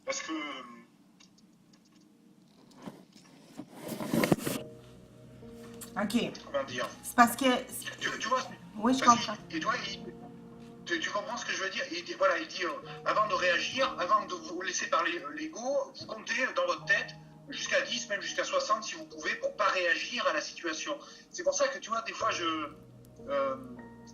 Parce que, OK. comment dire, C'est parce que... tu vois, Oui, je parce comprends. et toi, tu comprends ce que je veux dire? Voilà, il dit, avant de réagir, avant de vous laisser parler l'ego, vous comptez dans votre tête jusqu'à 10, même jusqu'à 60 si vous pouvez, pour pas réagir à la situation. C'est pour ça que, tu vois, des fois, euh,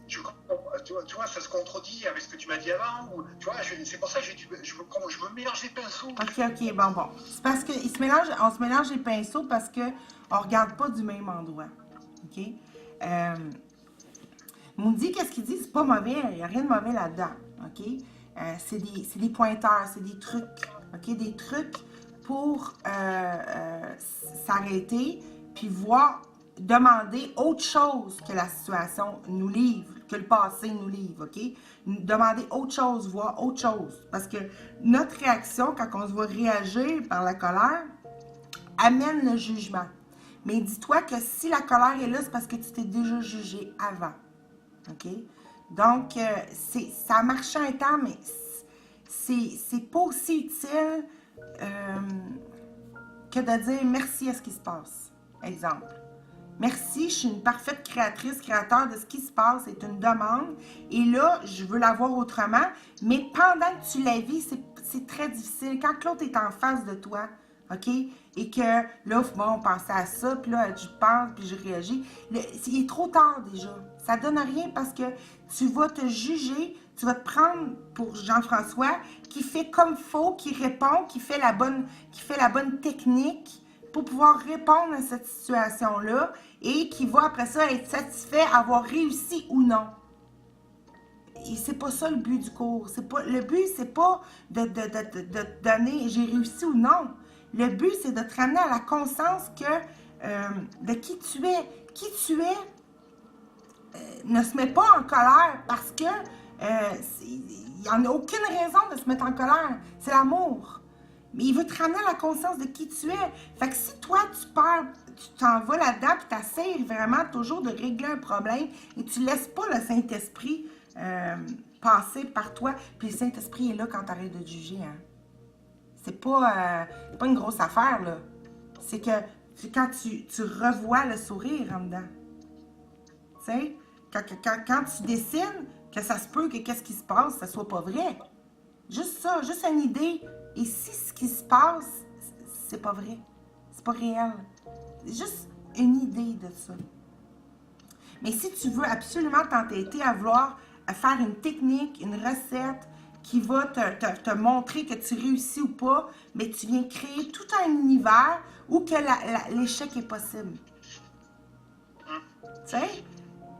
tu vois, ça se contredit avec ce que tu m'as dit avant. Ou, tu vois, c'est pour ça que je me mélange les pinceaux. OK, bon. C'est parce qu'on se mélange les pinceaux parce qu'on ne regarde pas du même endroit. OK? Euh, Moody, qu'est-ce qu'il dit? C'est pas mauvais, il n'y a rien de mauvais là-dedans. OK? C'est des pointeurs, c'est des trucs. OK? Des trucs pour s'arrêter puis voir, demander autre chose que la situation nous livre, que le passé nous livre. OK? Demander autre chose, voir autre chose. Parce que notre réaction, quand on se voit réagir par la colère, amène le jugement. Mais dis-toi que si la colère est là, c'est parce que tu t'es déjà jugé avant. OK? Donc, ça a marché un temps, mais c'est pas aussi utile euh, que de dire merci à ce qui se passe. Exemple. Merci, je suis une parfaite créatrice, créateur de ce qui se passe, c'est une demande. Et là, je veux la voir autrement. Mais pendant que tu la vis, c'est très difficile. Quand l'autre est en face de toi, OK? Et que là, bon, on pensait à ça, puis là, je pense, puis je réagis. Il est trop tard déjà. Ça donne rien parce que tu vas te juger, tu vas te prendre pour Jean-François qui fait comme faux, qui répond, qui fait la bonne technique pour pouvoir répondre à cette situation-là et qui va après ça être satisfait avoir réussi ou non. Et c'est pas ça le but du cours. Le but, c'est pas de te donner j'ai réussi ou non. Le but, c'est de te ramener à la conscience de qui tu es. Qui tu es ne se met pas en colère parce que il n'y en a aucune raison de se mettre en colère. C'est l'amour. Mais il veut te ramener à la conscience de qui tu es. Fait que si toi, tu t'en vas là-dedans et tu essaies vraiment toujours de régler un problème et tu ne laisses pas le Saint-Esprit passer par toi, puis le Saint-Esprit est là quand tu arrêtes de te juger. Hein. C'est pas une grosse affaire, là. C'est que quand tu revois le sourire en dedans. Tu sais, quand tu décides que ça se peut que qu'est-ce qui se passe, ça soit pas vrai. Juste ça, juste une idée. Et si ce qui se passe, c'est pas vrai, c'est pas réel. Juste une idée de ça. Mais si tu veux absolument t'entêter à vouloir faire une technique, une recette qui va te montrer que tu réussis ou pas, mais tu viens créer tout un univers où que l'échec est possible. Tu sais?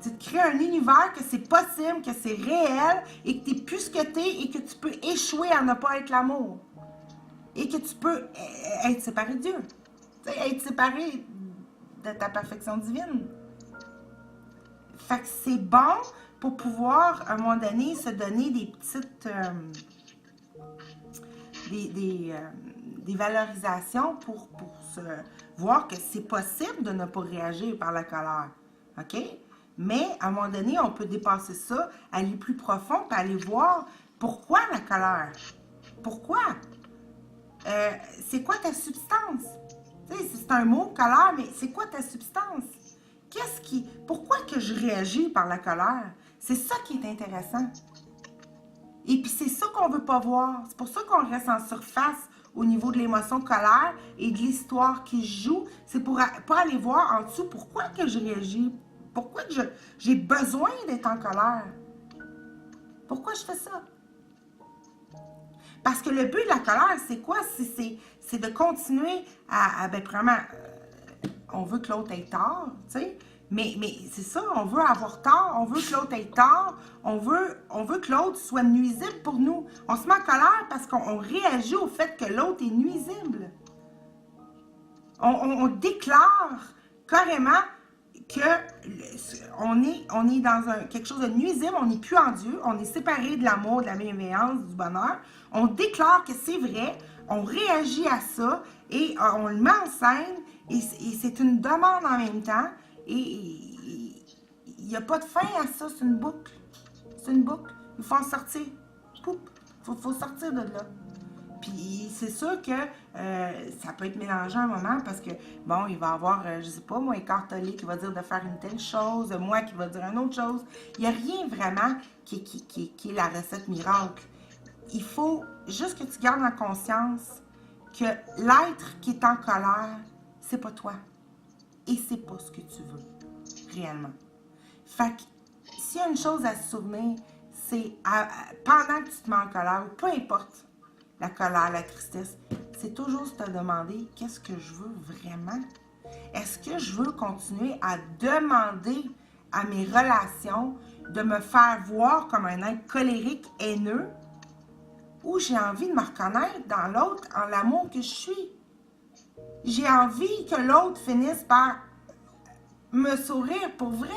Tu te crées un univers que c'est possible, que c'est réel et que tu es plus ce que tu es et que tu peux échouer à ne pas être l'amour. Et que tu peux être séparé de Dieu. Tu sais, être séparé de ta perfection divine. Fait que c'est bon pour pouvoir, à un moment donné, se donner des petites... des valorisations pour se voir que c'est possible de ne pas réagir par la colère. OK? Mais à un moment donné, on peut dépasser ça, aller plus profond, puis aller voir pourquoi la colère. Pourquoi? C'est quoi ta substance? Tu sais, c'est un mot, colère, mais c'est quoi ta substance? Pourquoi que je réagis par la colère? C'est ça qui est intéressant. Et puis c'est ça qu'on veut pas voir. C'est pour ça qu'on reste en surface au niveau de l'émotion colère et de l'histoire qui se joue. C'est pour pas aller voir en dessous pourquoi que je réagis. Pourquoi que j'ai besoin d'être en colère. Pourquoi je fais ça? Parce que le but de la colère, c'est quoi? C'est de continuer ben, vraiment, on veut que l'autre ait tort, tu sais. Mais c'est ça, on veut avoir tort, on veut que l'autre ait tort, on veut que l'autre soit nuisible pour nous. On se met en colère parce qu'on réagit au fait que l'autre est nuisible. On déclare carrément qu'on est dans quelque chose de nuisible, on n'est plus en Dieu, on est séparé de l'amour, de la bienveillance, du bonheur. On déclare que c'est vrai, on réagit à ça et on le met en scène et c'est une demande en même temps et il n'y a pas de fin à ça, c'est une boucle. C'est une boucle. Il faut en sortir. Il faut sortir de là. Puis c'est sûr que ça peut être mélangé à un moment parce que, bon, il va y avoir, je sais pas, moi, écartelé qui va dire de faire une telle chose, moi qui va dire une autre chose. Il n'y a rien vraiment qui est la recette miracle. Il faut juste que tu gardes en conscience que l'être qui est en colère, c'est pas toi. Et c'est pas ce que tu veux, réellement. Fait que, s'il y a une chose à se souvenir, c'est pendant que tu te mets en colère, ou peu importe la colère, la tristesse, c'est toujours se te demander qu'est-ce que je veux vraiment? Est-ce que je veux continuer à demander à mes relations de me faire voir comme un être colérique, haineux, ou j'ai envie de me reconnaître dans l'autre en l'amour que je suis? J'ai envie que l'autre finisse par me sourire pour vrai,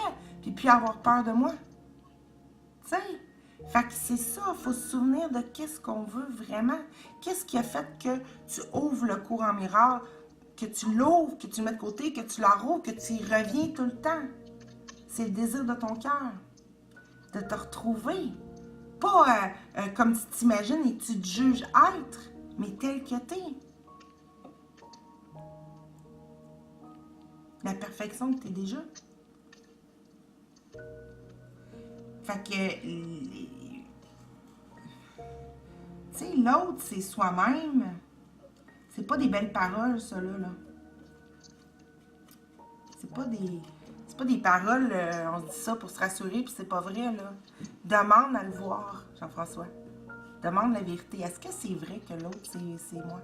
puis avoir peur de moi. Tu sais? Fait que c'est ça, il faut se souvenir de qu'est-ce qu'on veut vraiment. Qu'est-ce qui a fait que tu ouvres le cours en miroir, que tu l'ouvres, que tu le mets de côté, que tu la rouvres, que tu y reviens tout le temps. C'est le désir de ton cœur, de te retrouver. Pas comme tu t'imagines et tu te juges être, mais tel que t'es. La perfection que t'es déjà. Fait que, tu sais, l'autre, c'est soi-même. C'est pas des belles paroles, ça, là. C'est pas des paroles, on se dit ça pour se rassurer, puis c'est pas vrai, là. Demande à le voir, Jean-François. Demande la vérité. Est-ce que c'est vrai que l'autre, c'est moi?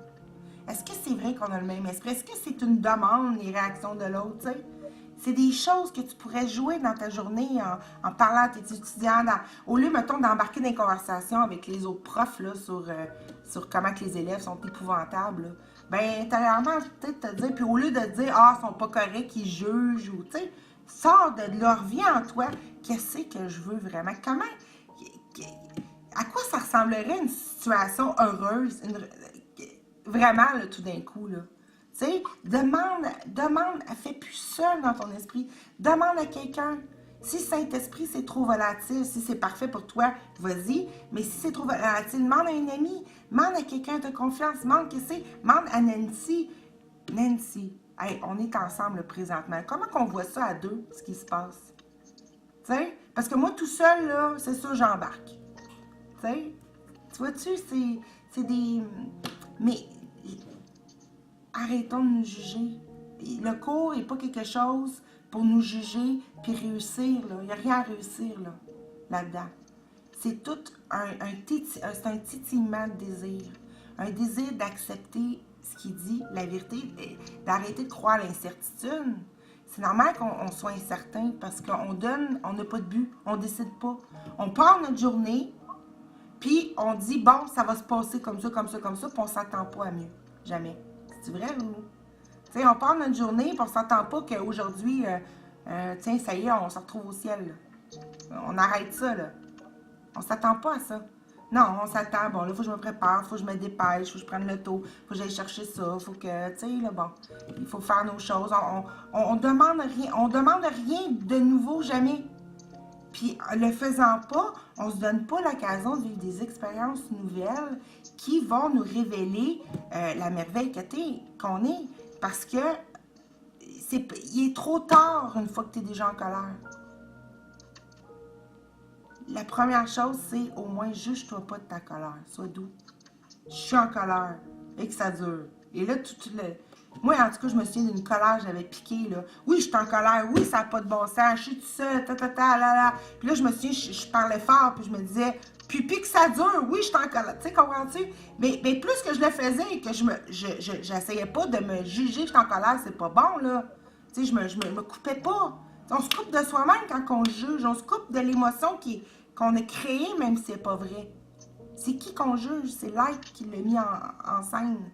Est-ce que c'est vrai qu'on a le même esprit? Est-ce que c'est une demande, les réactions de l'autre, tu sais? C'est des choses que tu pourrais jouer dans ta journée en parlant à tes étudiants, au lieu, mettons, d'embarquer dans une conversation avec les autres profs là, sur comment que les élèves sont épouvantables. Là. Ben, intérieurement, peut-être te dire, puis au lieu de dire, ah, ils sont pas corrects, ils jugent, ou, tu sais, sors de là, reviens en toi, qu'est-ce que je veux vraiment? Comment, à quoi ça ressemblerait une situation heureuse, vraiment, là, tout d'un coup, là? Tu sais, demande, elle fait plus seule dans ton esprit. Demande à quelqu'un. Si Saint-Esprit, c'est trop volatile, si c'est parfait pour toi, vas-y. Mais si c'est trop volatile, demande à un ami, demande à quelqu'un de confiance, demande que c'est, demande à Nancy. Nancy, hey, on est ensemble présentement. Comment qu'on voit ça à deux, ce qui se passe? Tu sais, parce que moi, tout seul, là, c'est sûr, j'embarque. Tu sais, tu vois-tu, c'est des... Mais... Arrêtons de nous juger. Le cours n'est pas quelque chose pour nous juger puis réussir. Il n'y a rien à réussir là-dedans. C'est tout c'est un titillement de désir. Un désir d'accepter ce qu'il dit, la vérité, d'arrêter de croire à l'incertitude. C'est normal qu'on soit incertain parce qu'on donne, on n'a pas de but, on ne décide pas. On part notre journée, puis on dit, bon, ça va se passer comme ça, comme ça, comme ça, puis on ne s'attend pas à mieux. Jamais. C'est vrai ou... Tu sais, on part notre journée, puis on s'entend pas qu'aujourd'hui, tiens, ça y est, on se retrouve au ciel. Là. On arrête ça, là. On s'attend pas à ça. Non, on s'attend, bon, là, il faut que je me prépare, il faut que je me dépêche, il faut que je prenne le taux, il faut que j'aille chercher ça, il faut que, tu sais, là, bon, il faut faire nos choses. On demande rien de nouveau, jamais. Puis, le faisant pas, on se donne pas l'occasion de vivre des expériences nouvelles qui vont nous révéler la merveille qu'on est. Parce que il est trop tard une fois que tu es déjà en colère. La première chose, c'est au moins juge-toi pas de ta colère. Sois doux. Je suis en colère et que ça dure. Et là, moi, en tout cas, je me souviens d'une colère, j'avais piqué, là. Oui, je suis en colère. Oui, ça n'a pas de bon sens. Je suis toute seule, là. Puis là, je me souviens, je parlais fort, puis je me disais, puis que ça dure. Oui, je suis en colère. Tu sais, comprends-tu? Mais plus que je le faisais et que j'essayais pas de me juger que je suis en colère, c'est pas bon, là. Tu sais, je me coupais pas. On se coupe de soi-même quand on juge. On se coupe de l'émotion qu'on a créée, même si c'est pas vrai. C'est qui qu'on juge? C'est l'être qui l'a mis en scène.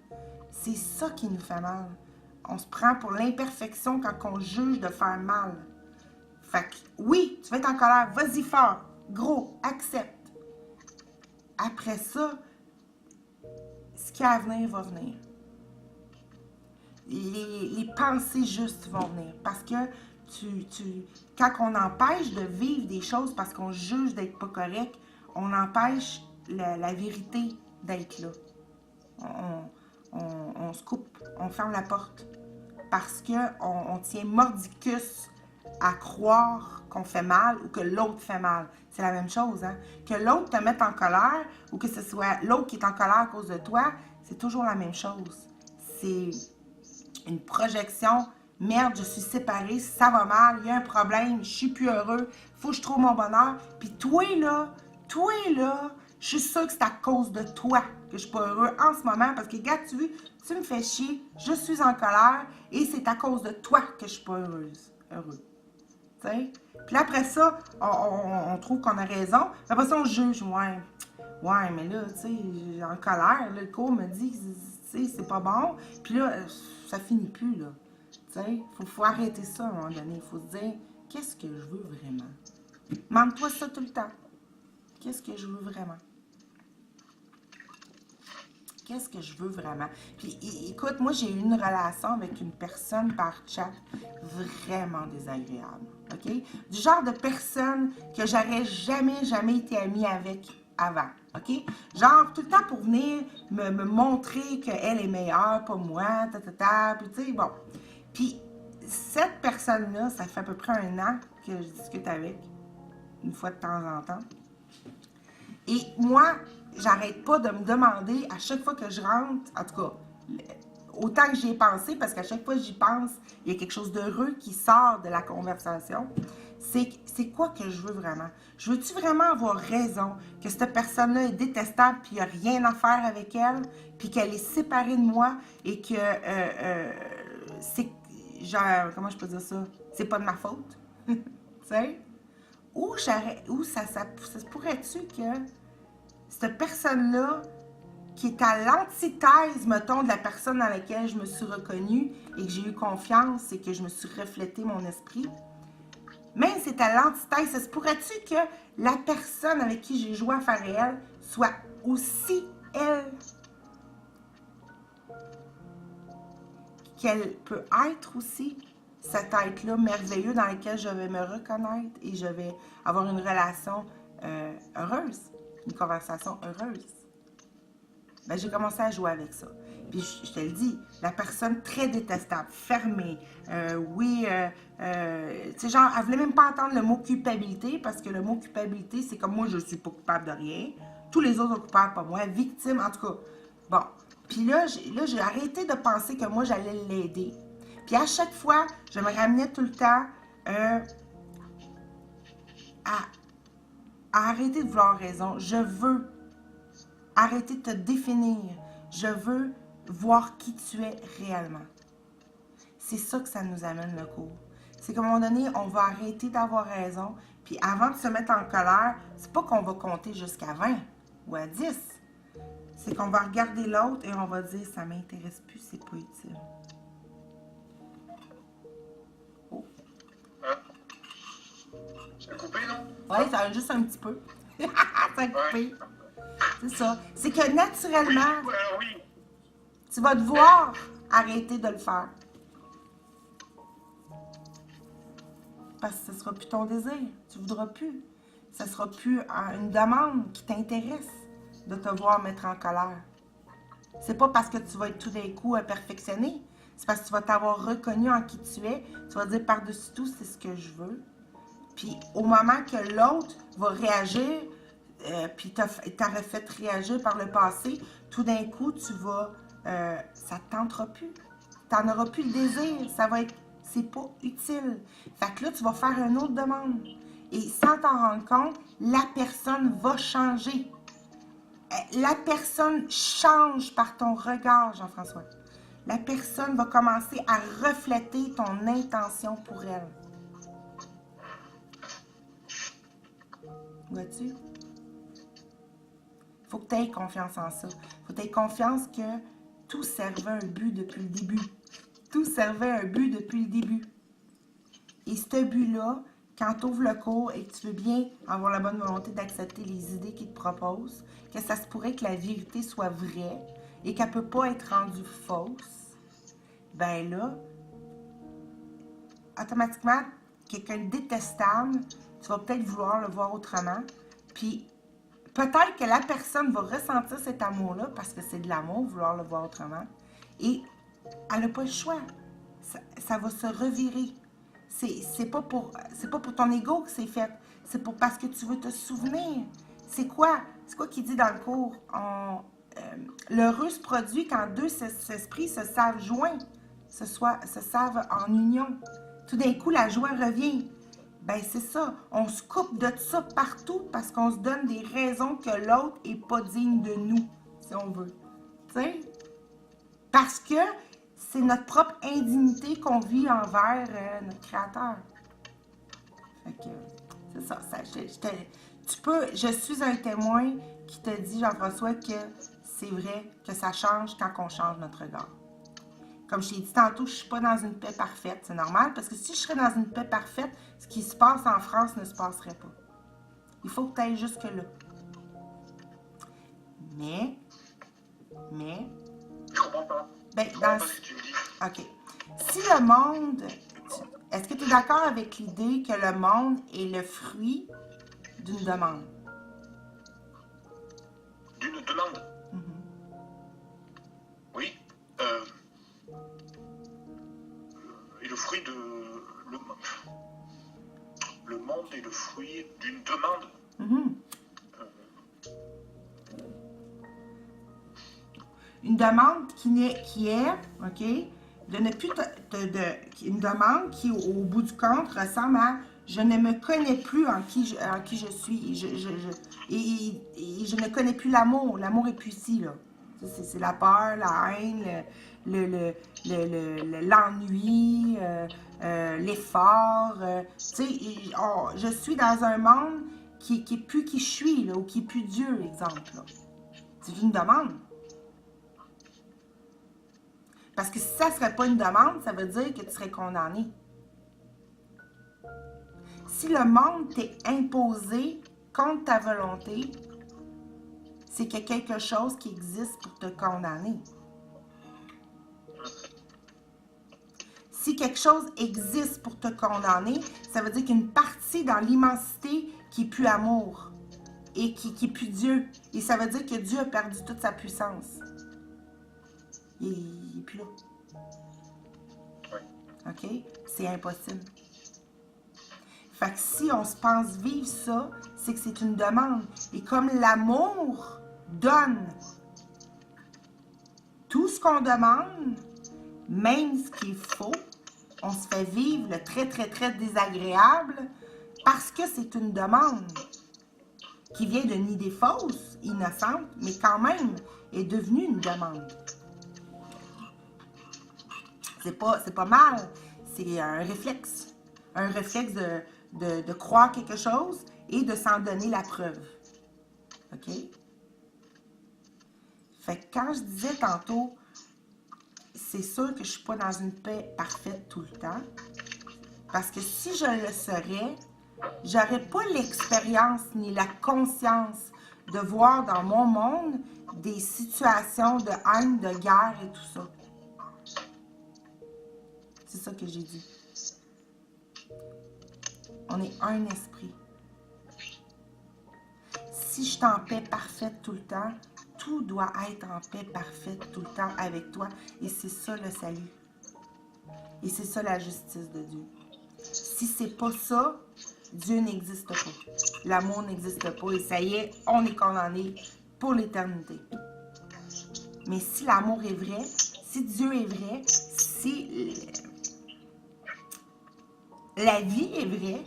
C'est ça qui nous fait mal. On se prend pour l'imperfection quand on juge de faire mal. Fait que, oui, tu vas être en colère, vas-y fort, gros, accepte. Après ça, ce qui est à venir va venir. Les pensées justes vont venir. Parce que quand on empêche de vivre des choses parce qu'on juge d'être pas correct, on empêche la vérité d'être là. on se coupe, on ferme la porte. Parce qu'on tient mordicus à croire qu'on fait mal ou que l'autre fait mal. C'est la même chose, hein? Que l'autre te mette en colère ou que ce soit l'autre qui est en colère à cause de toi, c'est toujours la même chose. C'est une projection. Merde, je suis séparée, ça va mal, il y a un problème, je suis plus heureux, faut que je trouve mon bonheur. Puis toi là, je suis sûre que c'est à cause de toi que je suis pas heureux en ce moment parce que, regarde, tu me fais chier, je suis en colère et c'est à cause de toi que je suis pas heureux. T'sais? Puis là, après ça, on trouve qu'on a raison. Puis après ça, on juge. Ouais, mais là, tu sais, en colère, là, le cours me dit que c'est pas bon. Puis là, ça finit plus, là. Tu sais, faut arrêter ça à un moment donné. Il faut se dire, qu'est-ce que je veux vraiment? Demande-toi ça tout le temps. Qu'est-ce que je veux vraiment? Qu'est-ce que je veux vraiment? Puis écoute, moi j'ai eu une relation avec une personne par chat vraiment désagréable, OK? Du genre de personne que j'aurais jamais été amie avec avant, OK? Genre tout le temps pour venir me montrer qu'elle est meilleure, pas moi, puis tu sais, bon. Puis cette personne-là, ça fait à peu près 1 an que je discute avec, une fois de temps en temps. Et moi, j'arrête pas de me demander à chaque fois que je rentre, en tout cas, autant que j'y ai pensé, parce qu'à chaque fois que j'y pense, il y a quelque chose d'heureux qui sort de la conversation. C'est quoi que je veux vraiment? Je veux-tu vraiment avoir raison que cette personne-là est détestable, puis il n'y a rien à faire avec elle, puis qu'elle est séparée de moi, et que c'est, genre, comment je peux dire ça? C'est pas de ma faute, tu sais? Ou ça se pourrait-tu que cette personne-là, qui est à l'antithèse, mettons, de la personne dans laquelle je me suis reconnue et que j'ai eu confiance et que je me suis reflété mon esprit, même si c'est à l'antithèse, ça se pourrait-tu que la personne avec qui j'ai joué à faire réel soit aussi elle qu'elle peut être aussi, cet être-là merveilleux dans lequel je vais me reconnaître et je vais avoir une relation heureuse, une conversation heureuse. Ben, j'ai commencé à jouer avec ça. Puis je te le dis, la personne très détestable, fermée, tu sais, genre, elle voulait même pas entendre le mot culpabilité, parce que le mot culpabilité, c'est comme moi, je suis pas coupable de rien. Tous les autres sont coupables, pas moi. Victime, en tout cas. Bon. Puis là, j'ai arrêté de penser que moi, j'allais l'aider. Puis à chaque fois, je me ramenais tout le temps à arrêter de vouloir raison. Je veux arrêter de te définir. Je veux voir qui tu es réellement. C'est ça que ça nous amène le cours. C'est qu'à un moment donné, on va arrêter d'avoir raison. Puis avant de se mettre en colère, c'est pas qu'on va compter jusqu'à 20 ou à 10. C'est qu'on va regarder l'autre et on va dire, ça m'intéresse plus, c'est pas utile. Oh. Ça a coupé, non? Oui, ça a juste un petit peu. Ça a coupé. C'est ça. C'est que naturellement, oui. Tu vas devoir arrêter de le faire. Parce que ce ne sera plus ton désir. Tu ne voudras plus. Ce ne sera plus une demande qui t'intéresse de te voir mettre en colère. C'est pas parce que tu vas être tout d'un coup perfectionné. C'est parce que tu vas t'avoir reconnu en qui tu es. Tu vas dire par-dessus tout, c'est ce que je veux. Puis au moment que l'autre va réagir, puis t'aurais fait réagir par le passé, tout d'un coup, tu vas... ça ne te tentera plus. Tu n'en auras plus le désir. Ça va être... C'est pas utile. Fait que là, tu vas faire une autre demande. Et sans t'en rendre compte, la personne va changer. La personne change par ton regard, Jean-François. La personne va commencer à refléter ton intention pour elle. Vois-tu? Faut que tu aies confiance en ça. Faut que tu aies confiance que tout servait un but depuis le début. Tout servait un but depuis le début. Et ce but-là, quand tu ouvres le cours et que tu veux bien avoir la bonne volonté d'accepter les idées qu'il te propose, que ça se pourrait que la vérité soit vraie et qu'elle ne peut pas être rendue fausse, ben là, automatiquement, quelqu'un de détestable, tu vas peut-être vouloir le voir autrement. Puis, peut-être que la personne va ressentir cet amour-là, parce que c'est de l'amour, vouloir le voir autrement. Et elle n'a pas le choix. Ça va se revirer. C'est pas pour ton ego que c'est fait. C'est parce que tu veux te souvenir. C'est quoi qu'il dit dans le cours? L'heureux se produit quand deux esprits se savent joints, se savent en union. Tout d'un coup, la joie revient. Ben c'est ça. On se coupe de ça partout parce qu'on se donne des raisons que l'autre n'est pas digne de nous, si on veut. Tu sais? Parce que c'est notre propre indignité qu'on vit envers notre Créateur. Fait que, c'est ça. Je suis un témoin qui te dit, Jean-François, que c'est vrai que ça change quand on change notre regard. Comme je t'ai dit tantôt, je ne suis pas dans une paix parfaite. C'est normal, parce que si je serais dans une paix parfaite, ce qui se passe en France ne se passerait pas. Il faut que tu ailles jusque-là. Mais... Je comprends pas. Ben, Je comprends pas ce que tu me dis. OK. Si le monde... Est-ce que tu es d'accord avec l'idée que le monde est le fruit d'une demande? D'une demande? Oui. Et le fruit de... Le monde est le fruit d'une demande. Une demande qui est, OK, de ne plus une demande qui, au bout du compte, ressemble à je ne me connais plus en qui je suis et je ne connais plus l'amour. L'amour est plus ici, là. C'est la peur, la haine, l'ennui, l'effort. Tu sais, je suis dans un monde qui est plus qui je suis, là, ou qui est plus Dieu, exemple. C'est une demande. Parce que si ça ne serait pas une demande, ça veut dire que tu serais condamné. Si le monde t'est imposé contre ta volonté, c'est qu'il y a quelque chose qui existe pour te condamner. Si quelque chose existe pour te condamner, ça veut dire qu'il y a une partie dans l'immensité qui n'est plus amour et qui n'est plus Dieu. Et ça veut dire que Dieu a perdu toute sa puissance. Il n'est plus là. OK? C'est impossible. Fait que si on se pense vivre ça, c'est que c'est une demande. Et comme l'amour donne tout ce qu'on demande, même ce qui est faux, on se fait vivre le très, très, très désagréable parce que c'est une demande qui vient d'une idée fausse, innocente, mais quand même est devenue une demande. C'est pas mal, c'est un réflexe. Un réflexe de croire quelque chose et de s'en donner la preuve. OK? Fait que quand je disais tantôt, c'est sûr que je ne suis pas dans une paix parfaite tout le temps. Parce que si je le serais, j'aurais pas l'expérience ni la conscience de voir dans mon monde des situations de haine, de guerre et tout ça. C'est ça que j'ai dit. On est un esprit. Si je suis en paix parfaite tout le temps, tout doit être en paix parfaite tout le temps avec toi. Et c'est ça le salut. Et c'est ça la justice de Dieu. Si c'est pas ça, Dieu n'existe pas. L'amour n'existe pas. Et ça y est, on est condamné pour l'éternité. Mais si l'amour est vrai, si Dieu est vrai, si la vie est vraie,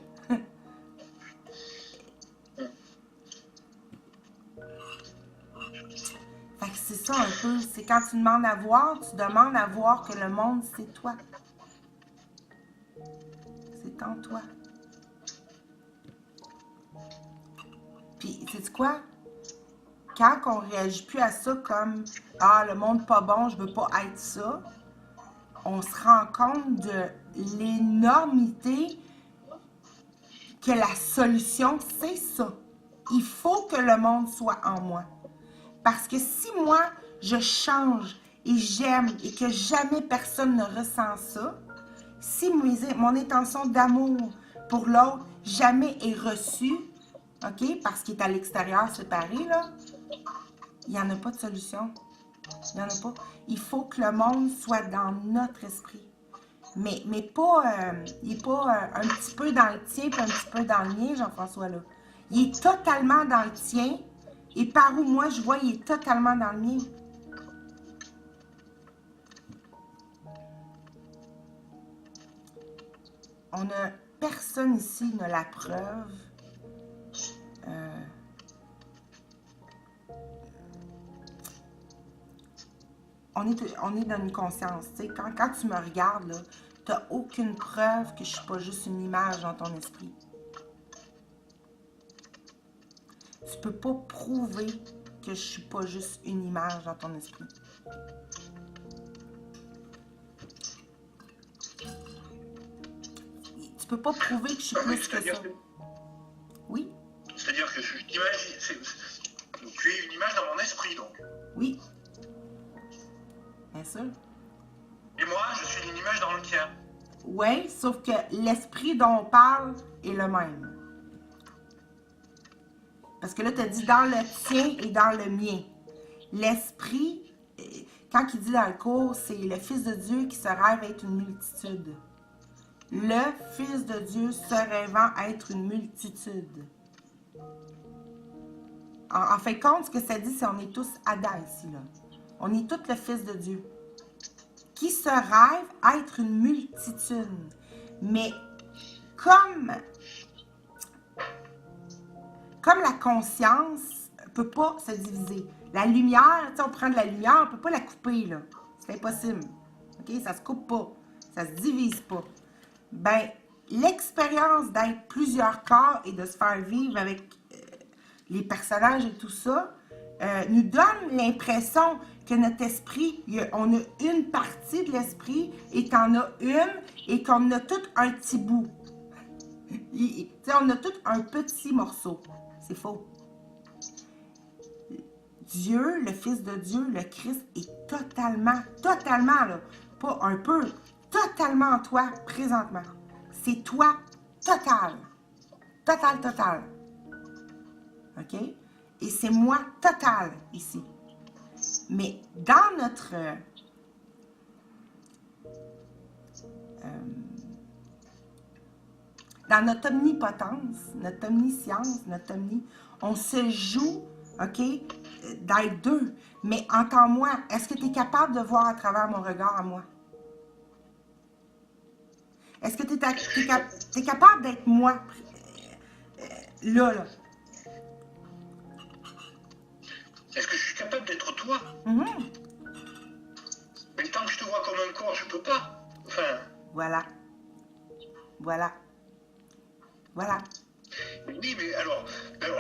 fait que c'est ça un peu. C'est quand tu demandes à voir, tu demandes à voir que le monde, c'est toi. C'est en toi. Puis, sais-tu quoi? Quand on ne réagit plus à ça comme « Ah, le monde pas bon, je veux pas être ça », on se rend compte de l'énormité que la solution, c'est ça. Il faut que le monde soit en moi. Parce que si moi, je change et j'aime et que jamais personne ne ressent ça, si mon intention d'amour pour l'autre jamais est reçue, OK, parce qu'il est à l'extérieur séparé, là, il n'y en a pas de solution. Il n'y en a pas. Il faut que le monde soit dans notre esprit. Mais pas, il n'est pas un petit peu dans le tien puis un petit peu dans le mien, Jean-François, là. Il est totalement dans le tien. Et par où moi je vois, il est totalement dans le mien. On a personne ici n'a la preuve. On est dans une conscience. Tu sais, quand tu me regardes, tu n'as aucune preuve que je ne suis pas juste une image dans ton esprit. Tu ne peux pas prouver que je ne suis pas juste une image dans ton esprit. Tu peux pas prouver que je suis plus que ça. Oui? C'est-à-dire que tu es une image dans mon esprit, donc. Oui. Bien sûr. Et moi, je suis une image dans le tien. Oui, sauf que l'esprit dont on parle est le même. Parce que là, tu as dit dans le tien et dans le mien. L'esprit, quand il dit dans le cours, c'est le Fils de Dieu qui se rêve être une multitude. Le Fils de Dieu se rêvant être une multitude. En fin de compte, ce que ça dit, c'est qu'on est tous Adam ici, là. On est tous le Fils de Dieu. Qui se rêve être une multitude. Mais comme la conscience ne peut pas se diviser. La lumière, tu sais, on prend de la lumière, on ne peut pas la couper, là. C'est impossible. OK? Ça ne se coupe pas. Ça ne se divise pas. Ben, l'expérience d'être plusieurs corps et de se faire vivre avec les personnages et tout ça, nous donne l'impression que notre esprit, on a une partie de l'esprit et qu'on a une et qu'on a tout un petit bout. On a tout un petit morceau. C'est faux. Dieu, le Fils de Dieu, le Christ, est totalement, là, pas un peu, totalement en toi présentement. C'est toi total. Total. OK? Et c'est moi total ici. Mais dans notre omnipotence, notre omniscience, on se joue, OK, d'être deux. Mais entends-moi, est-ce que tu es capable de voir à travers mon regard à moi? Est-ce que tu es capable d'être moi? Là. Est-ce que je suis capable d'être toi? Mm-hmm. Mais tant que je te vois comme un corps, je peux pas. Enfin... Voilà. Oui, mais alors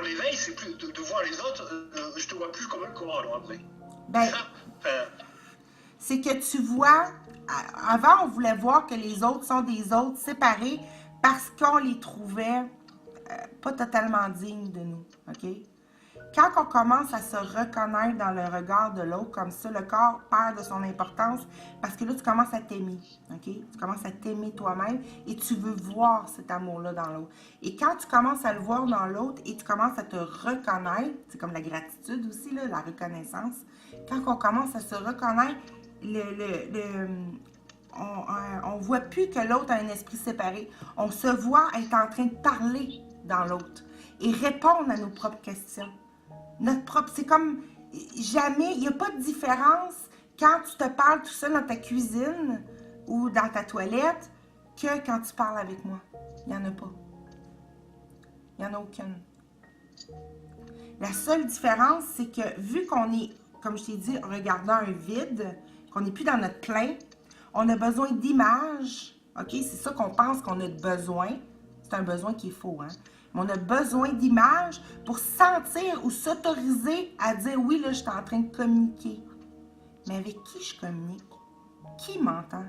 l'éveil, c'est plus de voir les autres, je te vois plus comme un corps, alors après. Ben, c'est que tu vois, avant on voulait voir que les autres sont des autres séparés parce qu'on les trouvait pas totalement dignes de nous, OK? Quand on commence à se reconnaître dans le regard de l'autre, comme ça, le corps perd de son importance parce que là, tu commences à t'aimer, OK? Tu commences à t'aimer toi-même et tu veux voir cet amour-là dans l'autre. Et quand tu commences à le voir dans l'autre et tu commences à te reconnaître, c'est comme la gratitude aussi, là, la reconnaissance, quand on commence à se reconnaître, on ne voit plus que l'autre a un esprit séparé. On se voit être en train de parler dans l'autre et répondre à nos propres questions. C'est comme jamais, il n'y a pas de différence quand tu te parles tout seul dans ta cuisine ou dans ta toilette que quand tu parles avec moi. Il n'y en a pas. Il n'y en a aucune. La seule différence, c'est que vu qu'on est, comme je t'ai dit, regardant un vide, qu'on n'est plus dans notre plein, on a besoin d'images. OK? C'est ça qu'on pense qu'on a besoin. C'est un besoin qui est faux, hein? Mais on a besoin d'images pour sentir ou s'autoriser à dire oui, là, je suis en train de communiquer. Mais avec qui je communique? Qui m'entend?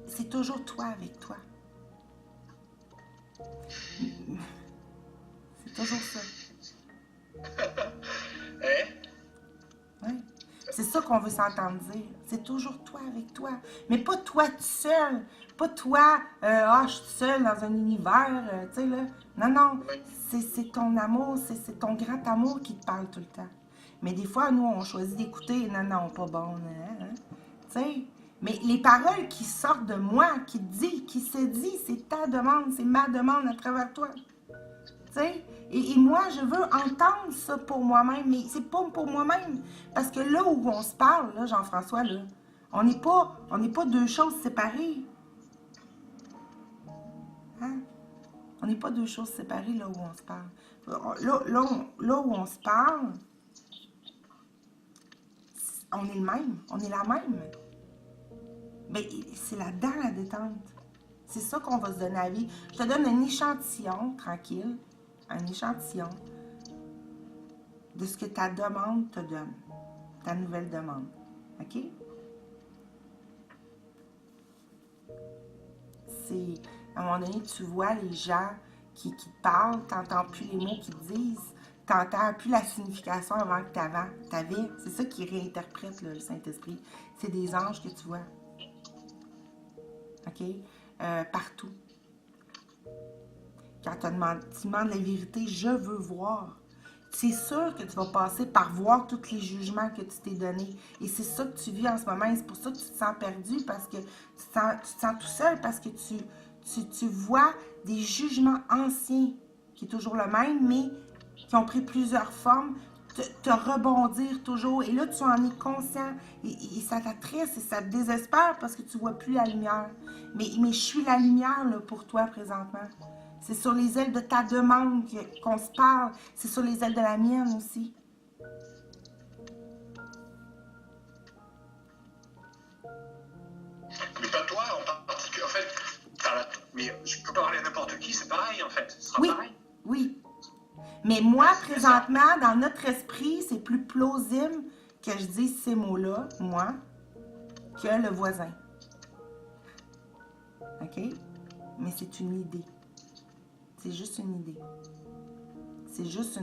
C'est toujours toi avec toi. C'est toujours ça. Hein? Oui. C'est ça qu'on veut s'entendre dire. C'est toujours toi avec toi. Mais pas toi tout seul. Pas toi, je suis seul dans un univers, tu sais, là. Non, non. Oui. C'est ton amour, c'est ton grand amour qui te parle tout le temps. Mais des fois, nous, on choisit d'écouter. Non, non, pas bon. Hein? Tu sais. Mais les paroles qui sortent de moi, qui se dit, c'est ta demande, c'est ma demande à travers toi. Tu sais? Et moi, je veux entendre ça pour moi-même, mais c'est pas pour moi-même. Parce que là où on se parle, là, Jean-François, là, on n'est pas deux choses séparées. Hein? On n'est pas deux choses séparées là où on se parle. Là où on se parle, on est le même, on est la même. Mais c'est là-dedans la détente. C'est ça qu'on va se donner à la vie. Je te donne un échantillon, tranquille, un échantillon de ce que ta demande te donne, ta nouvelle demande. OK? C'est, à un moment donné, tu vois les gens qui te parlent, tu n'entends plus les mots qu'ils te disent, tu n'entends plus la signification avant que tu avais. C'est ça qui réinterprète le Saint-Esprit. C'est des anges que tu vois. OK? Partout. Quand tu demandes la vérité, je veux voir. C'est sûr que tu vas passer par voir tous les jugements que tu t'es donnés. Et c'est ça que tu vis en ce moment. Et c'est pour ça que tu te sens perdu, parce que tu te sens tout seul, parce que tu vois des jugements anciens, qui est toujours le même, mais qui ont pris plusieurs formes, te rebondir toujours. Et là, tu en es conscient. Et ça t'attriste et ça te désespère parce que tu ne vois plus la lumière. Mais je suis la lumière là, pour toi présentement. C'est sur les ailes de ta demande qu'on se parle. C'est sur les ailes de la mienne aussi. Mais pas toi en particulier. En fait, mais je peux parler à n'importe qui, c'est pareil en fait. Ce sera Oui, pareil. oui. Mais moi, présentement, dans notre esprit, c'est plus plausible que je dise ces mots-là, moi, que le voisin. OK? Mais c'est une idée. C'est juste une idée. C'est juste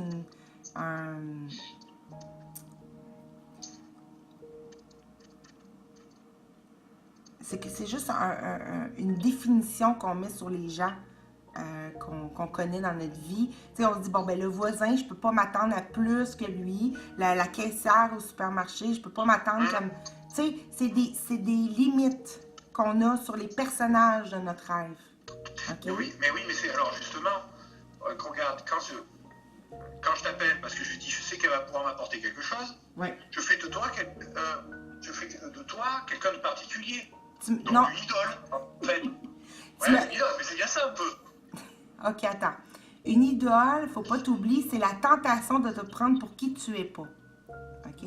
c'est juste une définition qu'on met sur les gens qu'on connaît dans notre vie. Tu sais, on se dit, bon, ben le voisin, je peux pas m'attendre à plus que lui. La caissière au supermarché, je peux pas m'attendre comme... Tu sais, c'est des limites qu'on a sur les personnages de notre rêve. Okay? Mais oui, c'est... Alors justement, regarde, quand je t'appelle, parce que je dis, je sais qu'elle va pouvoir m'apporter quelque chose, ouais. Je fais de toi quelqu'un de particulier. Donc non. une idole, en fait. Ouais, une idole, mais c'est bien ça un peu. OK, attends. Une idole, faut pas t'oublier, c'est la tentation de te prendre pour qui tu es pas. OK?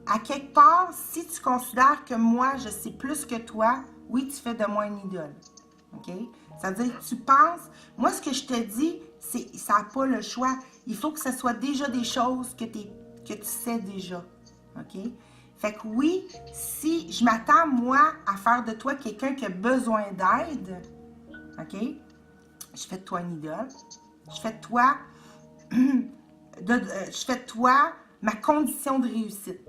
À quelque part, si tu considères que moi, je sais plus que toi, oui, tu fais de moi une idole. OK? C'est-à-dire que tu penses... Moi, ce que je te dis, c'est ça n'a pas le choix. Il faut que ce soit déjà des choses que tu sais déjà. OK? Fait que oui, si je m'attends, moi, à faire de toi quelqu'un qui a besoin d'aide, OK? Je fais de toi une idole. Je fais de toi ma condition de réussite.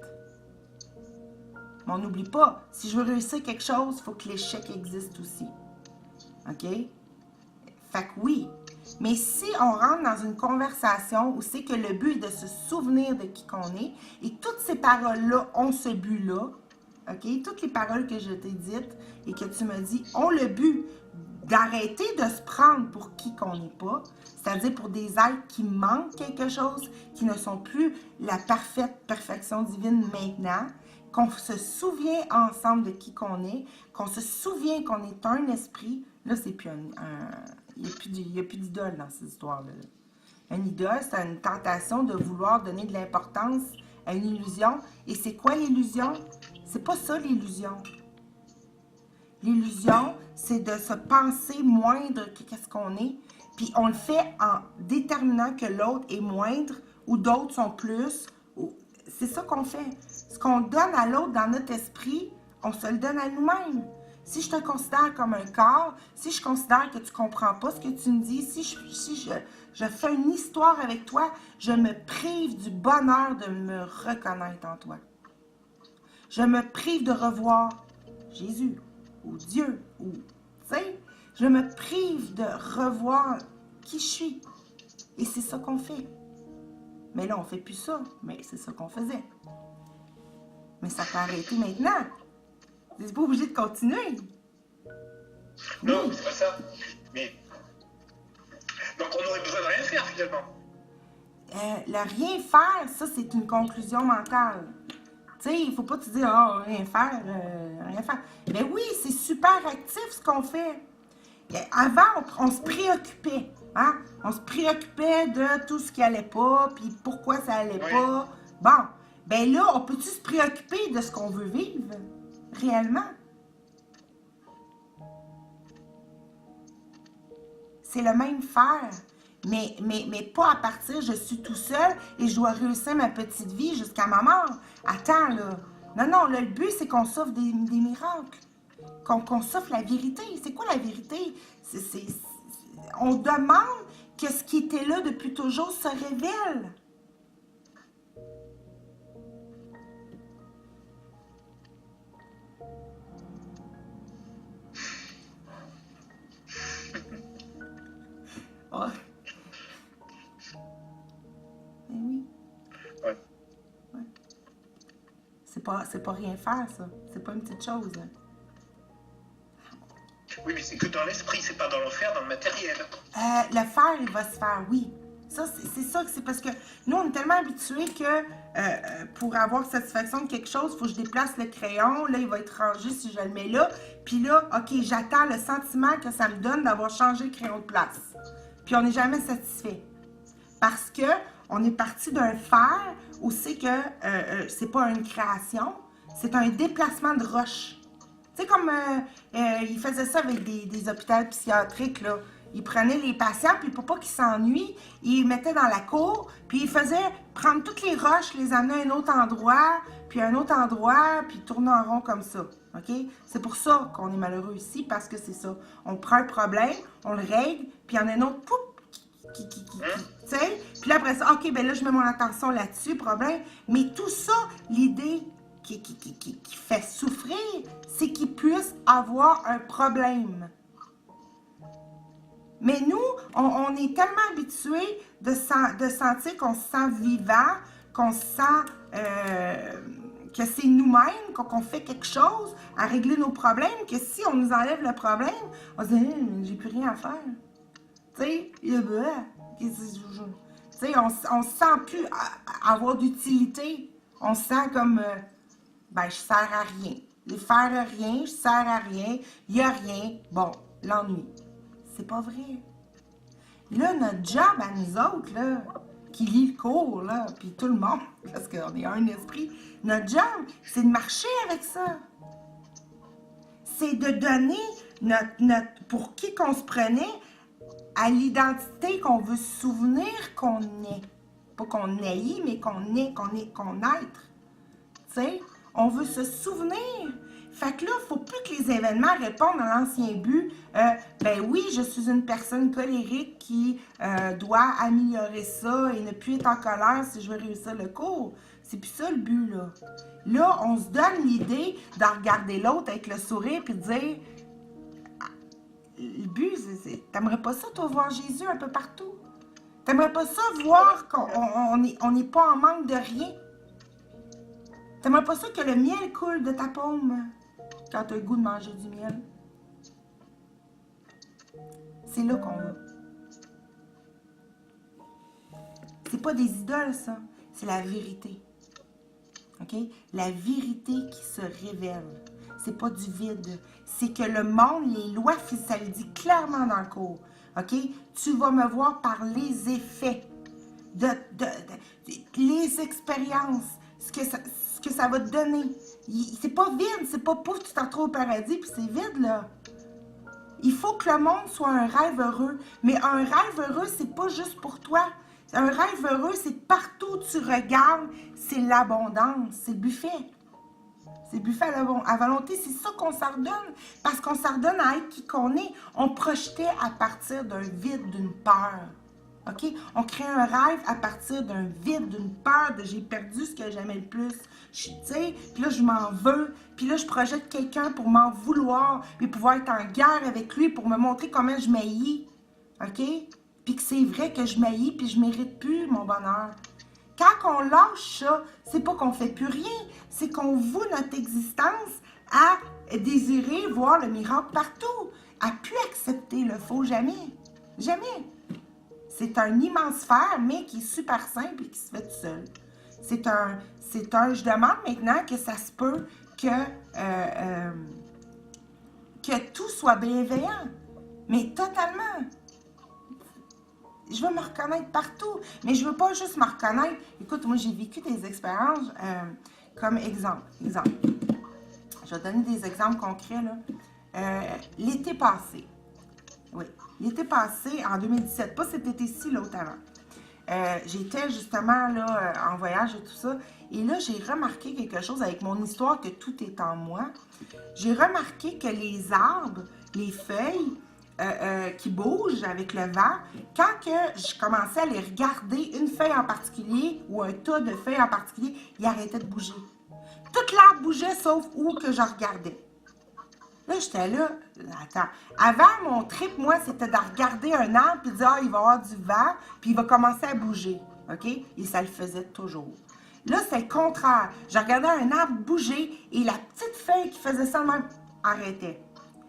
Mais on n'oublie pas, si je veux réussir quelque chose, il faut que l'échec existe aussi. OK? Fait que oui. Mais si on rentre dans une conversation où c'est que le but est de se souvenir de qui qu'on est, et toutes ces paroles-là ont ce but-là, OK? Toutes les paroles que je t'ai dites et que tu me dis ont le but d'arrêter de se prendre pour qui qu'on n'est pas, c'est-à-dire pour des êtres qui manquent quelque chose, qui ne sont plus la parfaite perfection divine maintenant, qu'on se souvient ensemble de qui qu'on est, qu'on se souvient qu'on est un esprit. Là, c'est plus il n'y a plus d'idole dans cette histoire-là. Une idole, c'est une tentation de vouloir donner de l'importance à une illusion. Et c'est quoi l'illusion? C'est pas ça l'illusion. L'illusion, c'est de se penser moindre que qu'est-ce qu'on est. Puis on le fait en déterminant que l'autre est moindre ou d'autres sont plus. C'est ça qu'on fait. Ce qu'on donne à l'autre dans notre esprit, on se le donne à nous-mêmes. Si je te considère comme un corps, si je considère que tu ne comprends pas ce que tu me dis, si je fais une histoire avec toi, je me prive du bonheur de me reconnaître en toi. Je me prive de revoir Jésus ou Dieu ou, tu sais, je me prive de revoir qui je suis. Et c'est ça qu'on fait. Mais là, on ne fait plus ça. Mais c'est ça qu'on faisait. Mais ça peut arrêter maintenant. C'est pas obligé de continuer. Non, c'est pas ça. Mais. Donc on aurait besoin de rien faire finalement. Le rien faire, ça, c'est une conclusion mentale. Tu sais, il ne faut pas te dire, oh, rien faire, rien faire. Mais oui, c'est super actif ce qu'on fait. Avant, on se préoccupait. Hein? On se préoccupait de tout ce qui allait pas, puis pourquoi ça allait pas. Bon, ben là, on peut-tu se préoccuper de ce qu'on veut vivre, réellement? C'est le même faire, mais pas à partir, je suis tout seul et je dois réussir ma petite vie jusqu'à ma mort. Attends, là. Non, non, là, le but, c'est qu'on s'offre des miracles. Qu'on s'offre la vérité. C'est quoi la vérité? On demande que ce qui était là depuis toujours se révèle. Oh. Ben oui. Ouais. Ouais. C'est pas rien faire, ça. C'est pas une petite chose. Oui, mais c'est que dans l'esprit, c'est pas dans l'enfer, dans le matériel. Le faire, il va se faire, oui. Ça, c'est ça, c'est parce que nous, on est tellement habitués que pour avoir satisfaction de quelque chose, il faut que je déplace le crayon. Là, il va être rangé si je le mets là. Puis là, OK, j'attends le sentiment que ça me donne d'avoir changé le crayon de place. Puis on n'est jamais satisfait. Parce que on est parti d'un faire où c'est que c'est pas une création, c'est un déplacement de roche. Tu sais, comme ils faisaient ça avec des hôpitaux psychiatriques, là. Ils prenaient les patients, puis pour pas qu'ils s'ennuient, ils les mettaient dans la cour, puis ils faisaient prendre toutes les roches, les amener à un autre endroit, puis tourner en rond comme ça. OK? C'est pour ça qu'on est malheureux ici, parce que c'est ça. On prend un problème, on le règle, puis il y en a un autre, poup, tu sais? Puis là, après ça, OK, ben là, je mets mon attention là-dessus, problème. Mais tout ça, l'idée qui fait souffrir, c'est qu'il puisse avoir un problème. Mais nous, on est tellement habitués de sentir qu'on se sent vivant, qu'on se sent que c'est nous-mêmes, qu'on fait quelque chose à régler nos problèmes, que si on nous enlève le problème, on se dit j'ai plus rien à faire. Tu sais, on se sent plus avoir d'utilité. On se sent comme ben, je sers à rien. Faire rien, je sers à rien, il n'y a rien. Bon, l'ennui. C'est pas vrai. Là, notre job à nous autres, là, qui lit le cours, là, puis tout le monde, parce qu'on est un esprit, notre job, c'est de marcher avec ça. C'est de donner notre pour qui qu'on se prenait à l'identité qu'on veut se souvenir qu'on est. Pas qu'on haït, mais qu'on être. Tu sais, on veut se souvenir. Fait que là, il ne faut plus que les événements répondent à l'ancien but. Ben oui, je suis une personne colérique qui doit améliorer ça et ne plus être en colère si je veux réussir le cours. C'est plus ça le but, là. Là, on se donne l'idée de regarder l'autre avec le sourire et de dire le but, t'aimerais pas ça, toi, voir Jésus un peu partout? T'aimerais pas ça, voir qu'on n'est pas en manque de rien? T'aimerais pas ça que le miel coule de ta paume quand t'as le goût de manger du miel? C'est là qu'on va. C'est pas des idoles, ça. C'est la vérité. OK? La vérité qui se révèle. C'est pas du vide. C'est que le monde, les lois, ça le dit clairement dans le cours. OK? Tu vas me voir par les effets, les expériences, ce que ça va te donner. C'est pas vide, c'est pas pouf, tu t'en retrouves au paradis, puis c'est vide, là. Il faut que le monde soit un rêve heureux. Mais un rêve heureux, c'est pas juste pour toi. Un rêve heureux, c'est partout où tu regardes, c'est l'abondance, c'est le buffet. C'est le buffet à volonté, c'est ça qu'on s'ordonne. Parce qu'on s'ordonne à être qui qu'on est. On projetait à partir d'un vide, d'une peur. OK? On crée un rêve à partir d'un vide, d'une peur de j'ai perdu ce que j'aimais le plus. Tu sais, puis là, je m'en veux. Puis là, je projette quelqu'un pour m'en vouloir, puis pouvoir être en guerre avec lui pour me montrer comment je m'haïs. OK? Puis que c'est vrai que je m'haïs, puis je mérite plus mon bonheur. Quand on lâche ça, c'est pas qu'on fait plus rien, c'est qu'on voue notre existence à désirer voir le miracle partout, à plus accepter le faux jamais. Jamais. C'est un immense faire, mais qui est super simple et qui se fait tout seul. Je demande maintenant que ça se peut que tout soit bienveillant, mais totalement. Je veux me reconnaître partout, mais je veux pas juste me reconnaître. Écoute, moi, j'ai vécu des expériences comme exemple. Je vais donner des exemples concrets, là. L'été passé, oui, l'été passé, en 2017, pas cet été-ci, l'autre avant. J'étais justement là en voyage et tout ça, et là, j'ai remarqué quelque chose avec mon histoire que tout est en moi. J'ai remarqué que les arbres, les feuilles, qui bougent avec le vent, quand que je commençais à les regarder, une feuille en particulier ou un tas de feuilles en particulier, ils arrêtaient de bouger. Toute l'arbre bougeait sauf où que je regardais. Là, j'étais là, attends. Avant, mon trip, moi, c'était de regarder un arbre et de dire, ah, il va y avoir du vent, puis il va commencer à bouger. OK? Et ça le faisait toujours. Là, c'est le contraire. Je regardais un arbre bouger et la petite feuille qui faisait ça même arrêtait.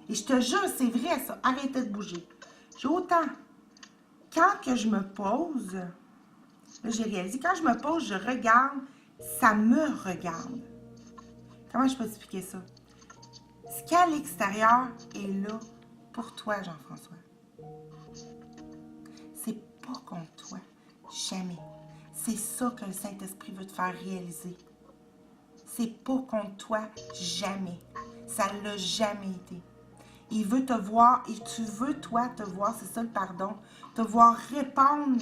Et je te jure, c'est vrai ça, arrêtez de bouger. J'ai autant. Quand que je me pose, là j'ai réalisé, quand je me pose, je regarde, ça me regarde. Comment je peux expliquer ça? Ce qu'il y a à l'extérieur est là pour toi, Jean-François. C'est pas contre toi. Jamais. C'est ça que le Saint-Esprit veut te faire réaliser. C'est pas contre toi. Jamais. Ça ne l'a jamais été. Il veut te voir et tu veux, toi, te voir, c'est ça le pardon, te voir répondre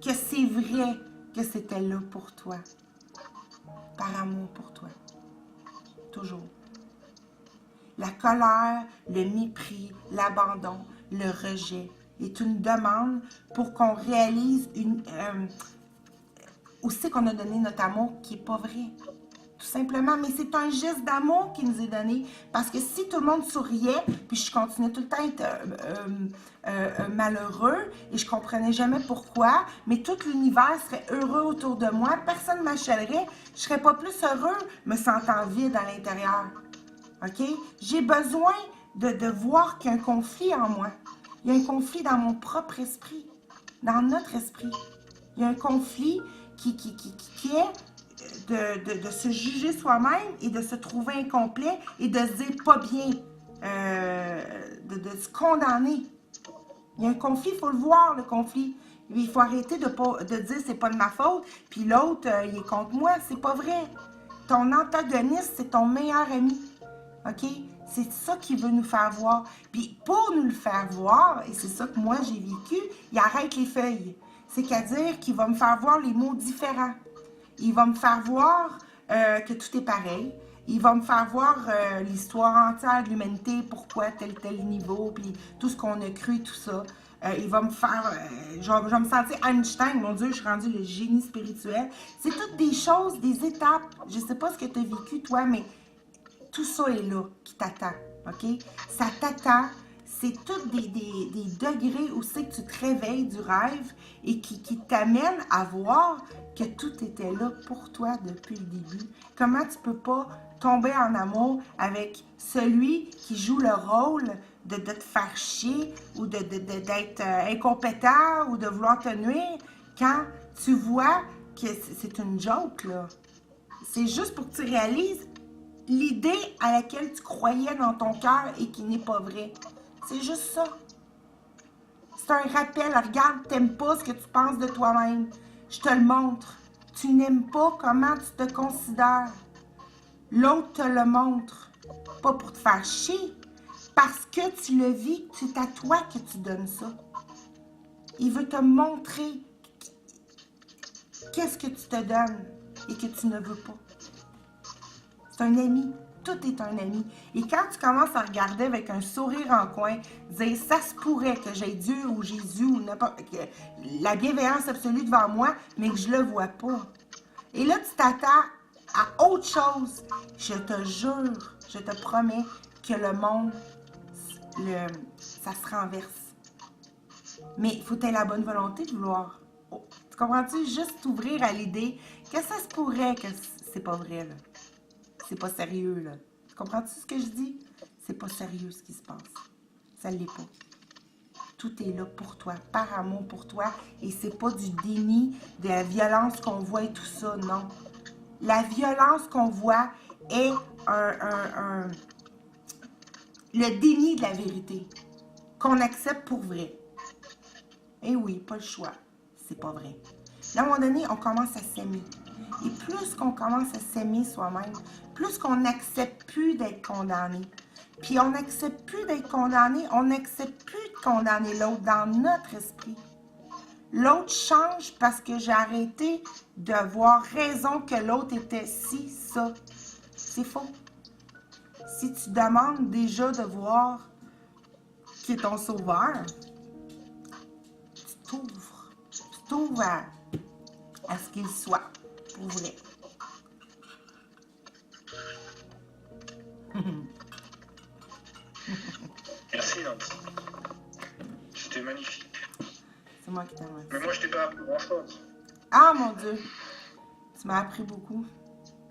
que c'est vrai que c'était là pour toi. Par amour pour toi. Toujours. La colère, le mépris, l'abandon, le rejet est une demande pour qu'on réalise aussi qu'on a donné notre amour qui n'est pas vrai. Tout simplement, mais c'est un geste d'amour qui nous est donné. Parce que si tout le monde souriait, puis je continuais tout le temps à être malheureux, et je comprenais jamais pourquoi, mais tout l'univers serait heureux autour de moi, personne ne m'achèterait, je serais pas plus heureux, me sentant vide à l'intérieur. OK? J'ai besoin de voir qu'il y a un conflit en moi. Il y a un conflit dans mon propre esprit, dans notre esprit. Il y a un conflit qui est de se juger soi-même et de se trouver incomplet et de se dire pas bien, de se condamner. Il y a un conflit, il faut le voir, le conflit. Il faut arrêter de dire c'est pas de ma faute, puis l'autre, il est contre moi. C'est pas vrai. Ton antagoniste, c'est ton meilleur ami. OK? C'est ça qu'il veut nous faire voir. Puis pour nous le faire voir, et c'est ça que moi j'ai vécu, il arrête les feuilles. C'est-à-dire qu'il va me faire voir les mots différents. Il va me faire voir que tout est pareil. Il va me faire voir l'histoire entière de l'humanité, pourquoi tel niveau, puis tout ce qu'on a cru, tout ça. Il va me faire... je vais me sentir Einstein, mon Dieu, je suis rendue le génie spirituel. C'est toutes des choses, des étapes. Je ne sais pas ce que tu as vécu, toi, mais tout ça est là, qui t'attend, OK? Ça t'attend. C'est tous des degrés où c'est que tu te réveilles du rêve et qui t'amènent à voir que tout était là pour toi depuis le début. Comment tu peux pas tomber en amour avec celui qui joue le rôle de te faire chier ou d'être incompétent ou de vouloir te nuire quand tu vois que c'est une joke, là. C'est juste pour que tu réalises l'idée à laquelle tu croyais dans ton cœur et qui n'est pas vraie. C'est juste ça. C'est un rappel. Regarde, t'aimes pas ce que tu penses de toi-même. Je te le montre. Tu n'aimes pas comment tu te considères. L'autre te le montre. Pas pour te faire chier. Parce que tu le vis, c'est à toi que tu donnes ça. Il veut te montrer qu'est-ce que tu te donnes et que tu ne veux pas. C'est un ami. tout est un ami. Et quand tu commences à regarder avec un sourire en coin, dire ça se pourrait que j'ai Dieu ou Jésus ou n'importe que la bienveillance absolue devant moi, mais que je le vois pas. Et là, tu t'attends à autre chose. Je te jure, je te promets que le monde, ça se renverse. Mais il faut que tu aies la bonne volonté de vouloir. Oh, tu comprends-tu? Juste t'ouvrir à l'idée que ça se pourrait que c'est pas vrai, là. C'est pas sérieux, là. Tu comprends-tu ce que je dis? C'est pas sérieux ce qui se passe. Ça l'est pas. Tout est là pour toi, par amour pour toi. Et c'est pas du déni, de la violence qu'on voit et tout ça, non. La violence qu'on voit est le déni de la vérité, qu'on accepte pour vrai. Eh oui, pas le choix. C'est pas vrai. Là, à un moment donné, on commence à s'aimer. Et plus qu'on commence à s'aimer soi-même, plus qu'on n'accepte plus d'être condamné. Puis on n'accepte plus d'être condamné, on n'accepte plus de condamner l'autre dans notre esprit. L'autre change parce que j'ai arrêté de voir raison que l'autre était ci, ça. C'est faux. Si tu demandes déjà de voir qui est ton sauveur, tu t'ouvres. Tu t'ouvres à ce qu'il soit, pour vrai. Merci, Nancy. C'était magnifique. C'est moi qui t'ai remercié. Mais moi, je t'ai pas appris grand-chose. Ah, mon Dieu! Tu m'as appris beaucoup.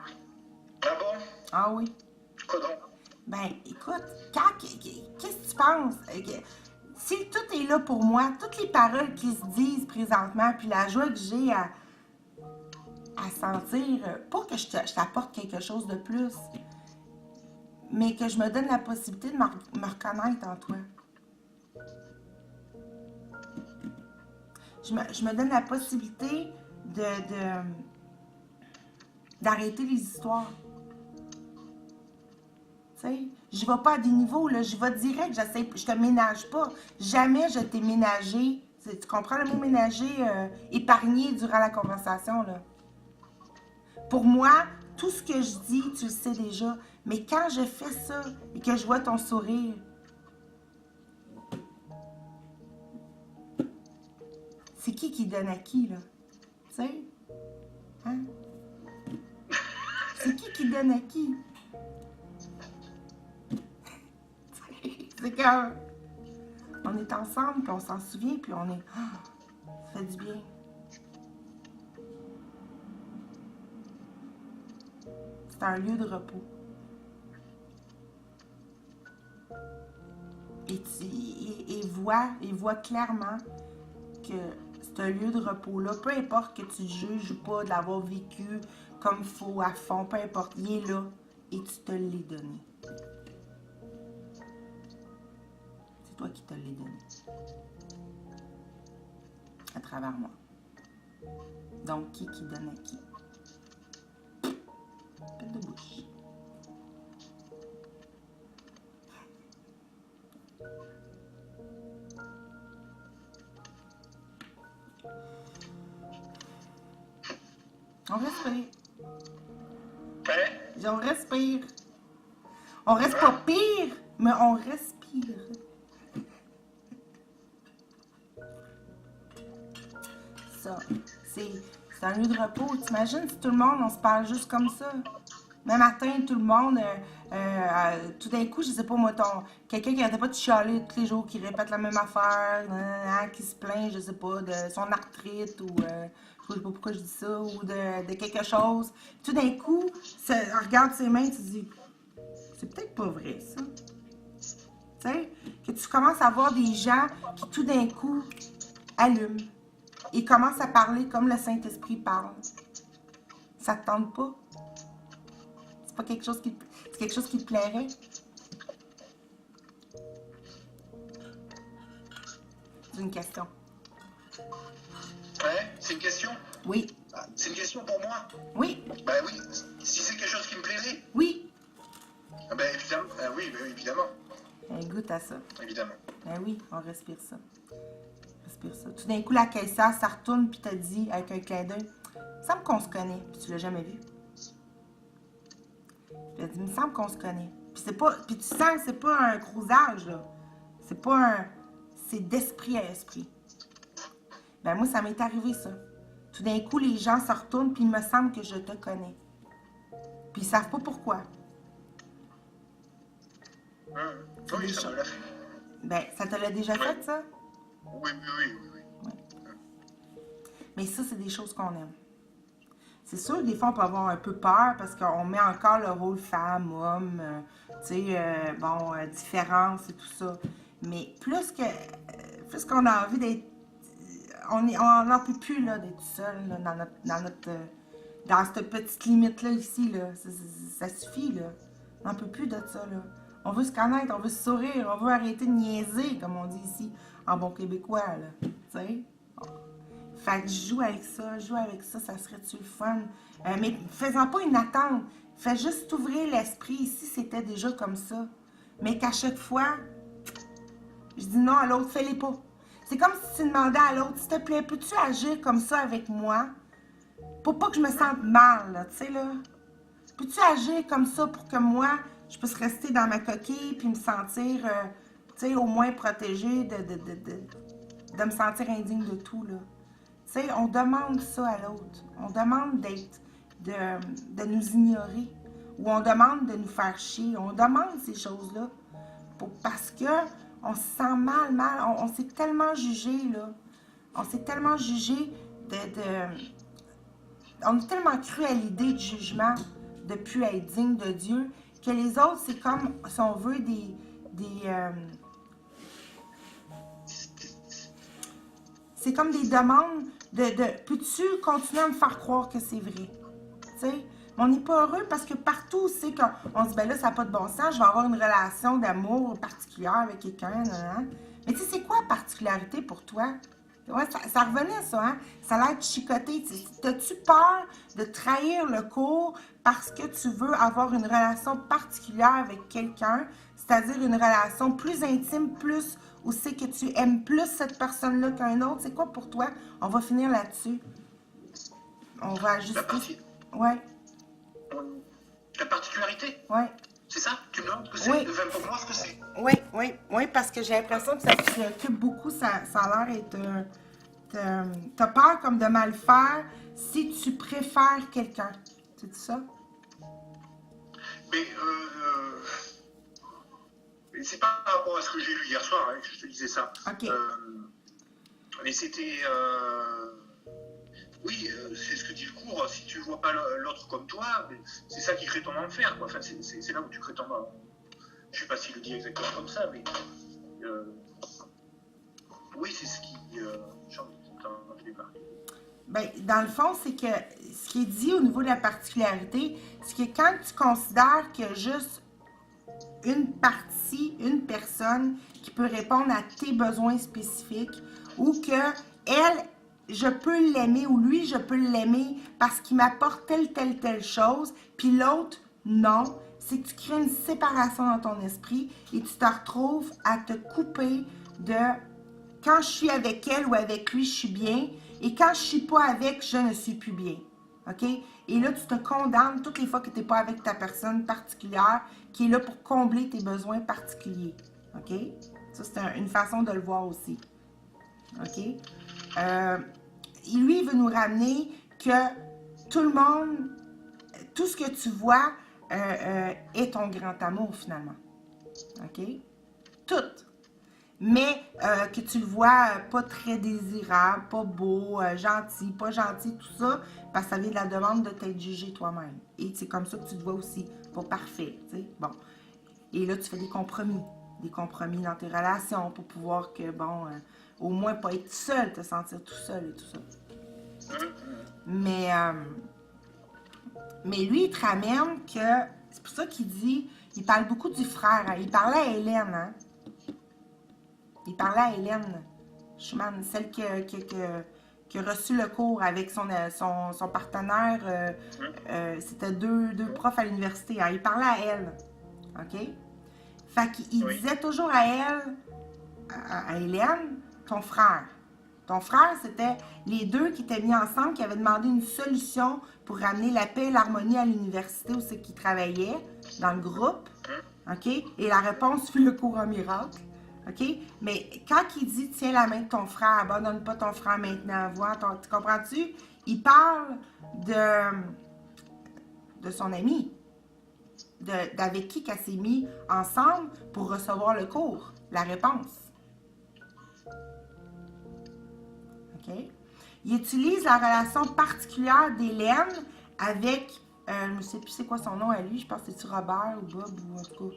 Ah bon? Ah oui. Quoi donc? Ben, écoute, qu'est-ce que tu penses? Si tout est là pour moi, toutes les paroles qui se disent présentement, puis la joie que j'ai à sentir, pas que je t'apporte quelque chose de plus, mais que je me donne la possibilité de me reconnaître en toi. Je me donne la possibilité d'arrêter les histoires. Tu sais, je vais pas à des niveaux, là, je vais direct, je te ménage pas. Jamais je t'ai ménagé. Tu comprends le mot ménager, épargné durant la conversation, là. Pour moi, tout ce que je dis, tu le sais déjà. Mais quand je fais ça et que je vois ton sourire, c'est qui donne à qui, là? Tu sais? Hein? C'est qui donne à qui? C'est quand on est ensemble, puis on s'en souvient, puis on est... Oh, ça fait du bien. C'est un lieu de repos. Et vois clairement que c'est un lieu de repos-là. Peu importe que tu juges ou pas de l'avoir vécu comme il faut, à fond, peu importe, il est là et tu te l'es donné. C'est toi qui te l'es donné. À travers moi. Donc, qui donne à qui? Pète de bouche. On respire. Hein? On respire. On reste pas pire, mais on respire. Ça, c'est un lieu de repos. T'imagines si tout le monde, on se parle juste comme ça? Même matin, tout le monde, tout d'un coup, je sais pas moi, quelqu'un qui n'arrête pas de chialer tous les jours, qui répète la même affaire, qui se plaint, je sais pas, de son arthrite ou je sais pas pourquoi je dis ça, ou de quelque chose. Tout d'un coup, regarde ses mains, tu te dis, c'est peut-être pas vrai ça. Tu sais, que tu commences à voir des gens qui tout d'un coup allument et commencent à parler comme le Saint-Esprit parle. Ça te tente pas? C'est pas quelque chose c'est quelque chose qui te plairait? C'est une question. Ouais, c'est une question? Oui. Ah, c'est une question pour moi? Oui. Ben oui, si c'est quelque chose qui me plairait? Oui. Ah ben évidemment, oui, évidemment. Goûte à ça. Évidemment. Ben oui, on respire ça. Respire ça. Tout d'un coup, la caissière, ça retourne puis t'a dit avec un clin d'œil, il semble qu'on se connaît, puis tu l'as jamais vu. Puis elle dit, il me semble qu'on se connaît. Puis c'est pas. Puis tu sens que c'est pas un crousage, là. C'est pas un. C'est d'esprit à esprit. Ben moi, ça m'est arrivé, ça. Tout d'un coup, les gens se retournent, puis il me semble que je te connais. Puis ils savent pas pourquoi. Oui, ça me l'a fait. Ben, ça te l'a déjà fait, ça? Oui. Mais ça, c'est des choses qu'on aime. C'est sûr que des fois, on peut avoir un peu peur parce qu'on met encore le rôle femme, homme, différence et tout ça. Mais plus qu'on a envie d'être... On n'en peut plus, là, d'être seul, là, dans cette petite limite-là, ici, là. Ça suffit, là. On n'en peut plus de ça, là. On veut se connaître, on veut se sourire, on veut arrêter de niaiser, comme on dit ici, en bon québécois, là. Tu sais? Fait que joue avec ça, ça serait-tu le fun? Mais faisant pas une attente, fais juste ouvrir l'esprit. Ici, c'était déjà comme ça. Mais qu'à chaque fois, je dis non à l'autre, fais-les pas. C'est comme si tu demandais à l'autre, s'il te plaît, peux-tu agir comme ça avec moi? Pour pas que je me sente mal, là, tu sais, là. Peux-tu agir comme ça pour que moi, je puisse rester dans ma coquille puis me sentir, tu sais, au moins protégée de me sentir indigne de tout, là. Tu sais, on demande ça à l'autre. On demande de nous ignorer. Ou on demande de nous faire chier. On demande ces choses-là. Parce que on se sent mal. On s'est tellement jugé, là. On s'est tellement jugé on est tellement cru à l'idée du jugement, de ne plus être digne de Dieu, que les autres, c'est comme, si on veut, c'est comme des demandes peux-tu continuer à me faire croire que c'est vrai? Tu sais? Mais on n'est pas heureux parce que partout, c'est qu'on se dit, ben là, ça n'a pas de bon sens, je vais avoir une relation d'amour particulière avec quelqu'un. Mais tu sais, c'est quoi la particularité pour toi? Ouais, ça revenait, ça, hein? Ça a l'air de chicoter. T'as-tu peur de trahir le cours parce que tu veux avoir une relation particulière avec quelqu'un, c'est-à-dire une relation plus intime, plus où c'est que tu aimes plus cette personne-là qu'un autre? C'est quoi pour toi? On va finir là-dessus. On va ajuster. Ouais. La particularité? Ouais. C'est ça? Tu me demandes ce que c'est? Oui. Pour moi, ce que c'est? Oui, parce que j'ai l'impression que ça te préoccupe beaucoup. Ça a l'air être... T'as peur comme de mal faire si tu préfères quelqu'un. C'est ça? Mais c'est pas par rapport à ce que j'ai lu hier soir que je te disais ça. OK. Mais c'était... Oui, c'est ce que dit le cours. Si tu ne vois pas l'autre comme toi, c'est ça qui crée ton enfer, quoi. Enfin, c'est là où tu crées ton... Je sais pas s'il le dit exactement comme ça, mais... oui, c'est ce qui... Ben, dans le fond, c'est que ce qui est dit au niveau de la particularité, c'est que quand tu considères qu'il y a juste une partie, une personne qui peut répondre à tes besoins spécifiques, ou que elle, je peux l'aimer, ou lui, je peux l'aimer parce qu'il m'apporte telle chose, puis l'autre, non, c'est que tu crées une séparation dans ton esprit et tu te retrouves à te couper de quand je suis avec elle ou avec lui, je suis bien, et quand je suis pas avec, je ne suis plus bien. OK? Et là, tu te condamnes toutes les fois que tu n'es pas avec ta personne particulière qui est là pour combler tes besoins particuliers. OK? Ça, c'est une façon de le voir aussi. OK? Lui, il veut nous ramener que tout le monde, tout ce que tu vois est ton grand amour, finalement. OK? Tout. Mais que tu le vois pas très désirable, pas beau, gentil, pas gentil, tout ça, parce que ça vient de la demande de t'être jugé toi-même. Et c'est comme ça que tu te vois aussi, pas parfait, tu sais, bon. Et là, tu fais des compromis dans tes relations pour pouvoir que, bon, au moins pas être seul, te sentir tout seul et tout ça. Mais lui, il te ramène que, c'est pour ça qu'il dit, il parle beaucoup du frère, hein, il parlait à Hélène, hein. Il parlait à Hélène Schumann, celle qui a reçu le cours avec son partenaire. C'était deux profs à l'université. Hein. Il parlait à elle. OK? Fait qu'il disait toujours à elle, à Hélène, ton frère. Ton frère, c'était les deux qui étaient mis ensemble, qui avaient demandé une solution pour ramener la paix et l'harmonie à l'université où c'est qu'ils travaillaient, dans le groupe. OK? Et la réponse fut le courant miracle. OK? Mais quand il dit « Tiens la main de ton frère, abandonne pas ton frère maintenant, vois, tu comprends-tu? » Il parle de son ami, d'avec qui qu'elle s'est mis ensemble pour recevoir le cours, la réponse. OK? Il utilise la relation particulière d'Hélène avec, je ne sais plus c'est quoi son nom à lui, je pense que c'est Robert ou Bob ou en tout cas.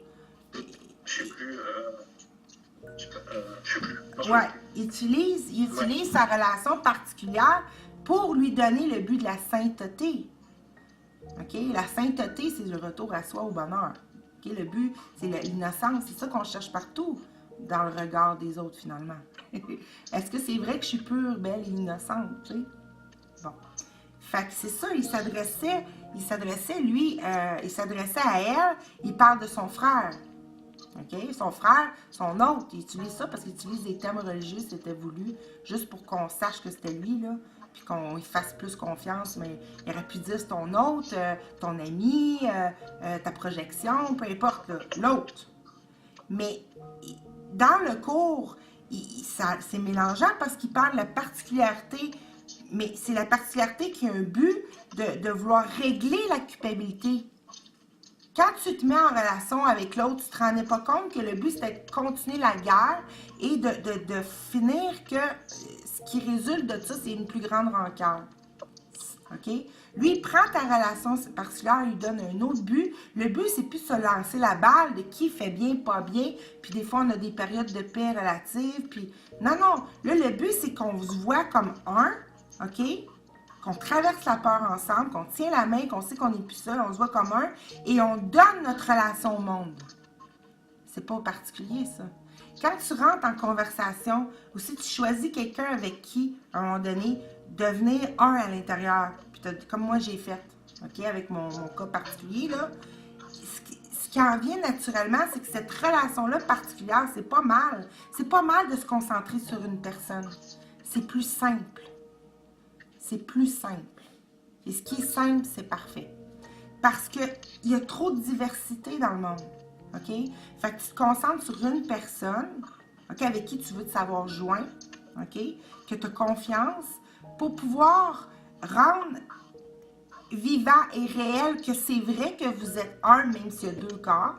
Je sais plus. Je sais plus. Ouais, il utilise sa relation particulière pour lui donner le but de la sainteté. OK? La sainteté, c'est le retour à soi au bonheur. OK? Le but, c'est l'innocence. C'est ça qu'on cherche partout dans le regard des autres, finalement. Est-ce que c'est vrai que je suis pure, belle et innocente? Tu sais? Bon. Fait que c'est ça, il s'adressait à elle, il parle de son frère. OK? Son frère, son autre, il utilise ça parce qu'il utilise des thèmes religieux, c'était voulu, juste pour qu'on sache que c'était lui, là, puis qu'on lui fasse plus confiance, mais il aurait pu dire c'est ton autre, ton ami, ta projection, peu importe, l'autre. Mais dans le cours, c'est mélangeant parce qu'il parle de la particularité, mais c'est la particularité qui a un but de vouloir régler la culpabilité. Quand tu te mets en relation avec l'autre, tu ne te rendais pas compte que le but, c'était de continuer la guerre et de finir que ce qui résulte de ça, c'est une plus grande rancœur. OK? Lui, il prend ta relation particulière, il lui donne un autre but. Le but, c'est plus de se lancer la balle de qui fait bien, pas bien. Puis des fois, on a des périodes de paix relatives. Puis non. Là, le but, c'est qu'on se voit comme un, OK? Qu'on traverse la peur ensemble, qu'on tient la main, qu'on sait qu'on n'est plus seul, on se voit comme un, et on donne notre relation au monde. C'est pas particulier, ça. Quand tu rentres en conversation, ou si tu choisis quelqu'un avec qui, à un moment donné, devenir un à l'intérieur, puis comme moi j'ai fait, OK, avec mon cas particulier, là, ce qui en vient naturellement, c'est que cette relation-là particulière, c'est pas mal. C'est pas mal de se concentrer sur une personne. C'est plus simple. C'est plus simple. Et ce qui est simple, c'est parfait. Parce qu'il y a trop de diversité dans le monde. OK? Fait que tu te concentres sur une personne, OK, avec qui tu veux te savoir joint, OK? Que tu as confiance pour pouvoir rendre vivant et réel que c'est vrai que vous êtes un, même s'il y a deux corps.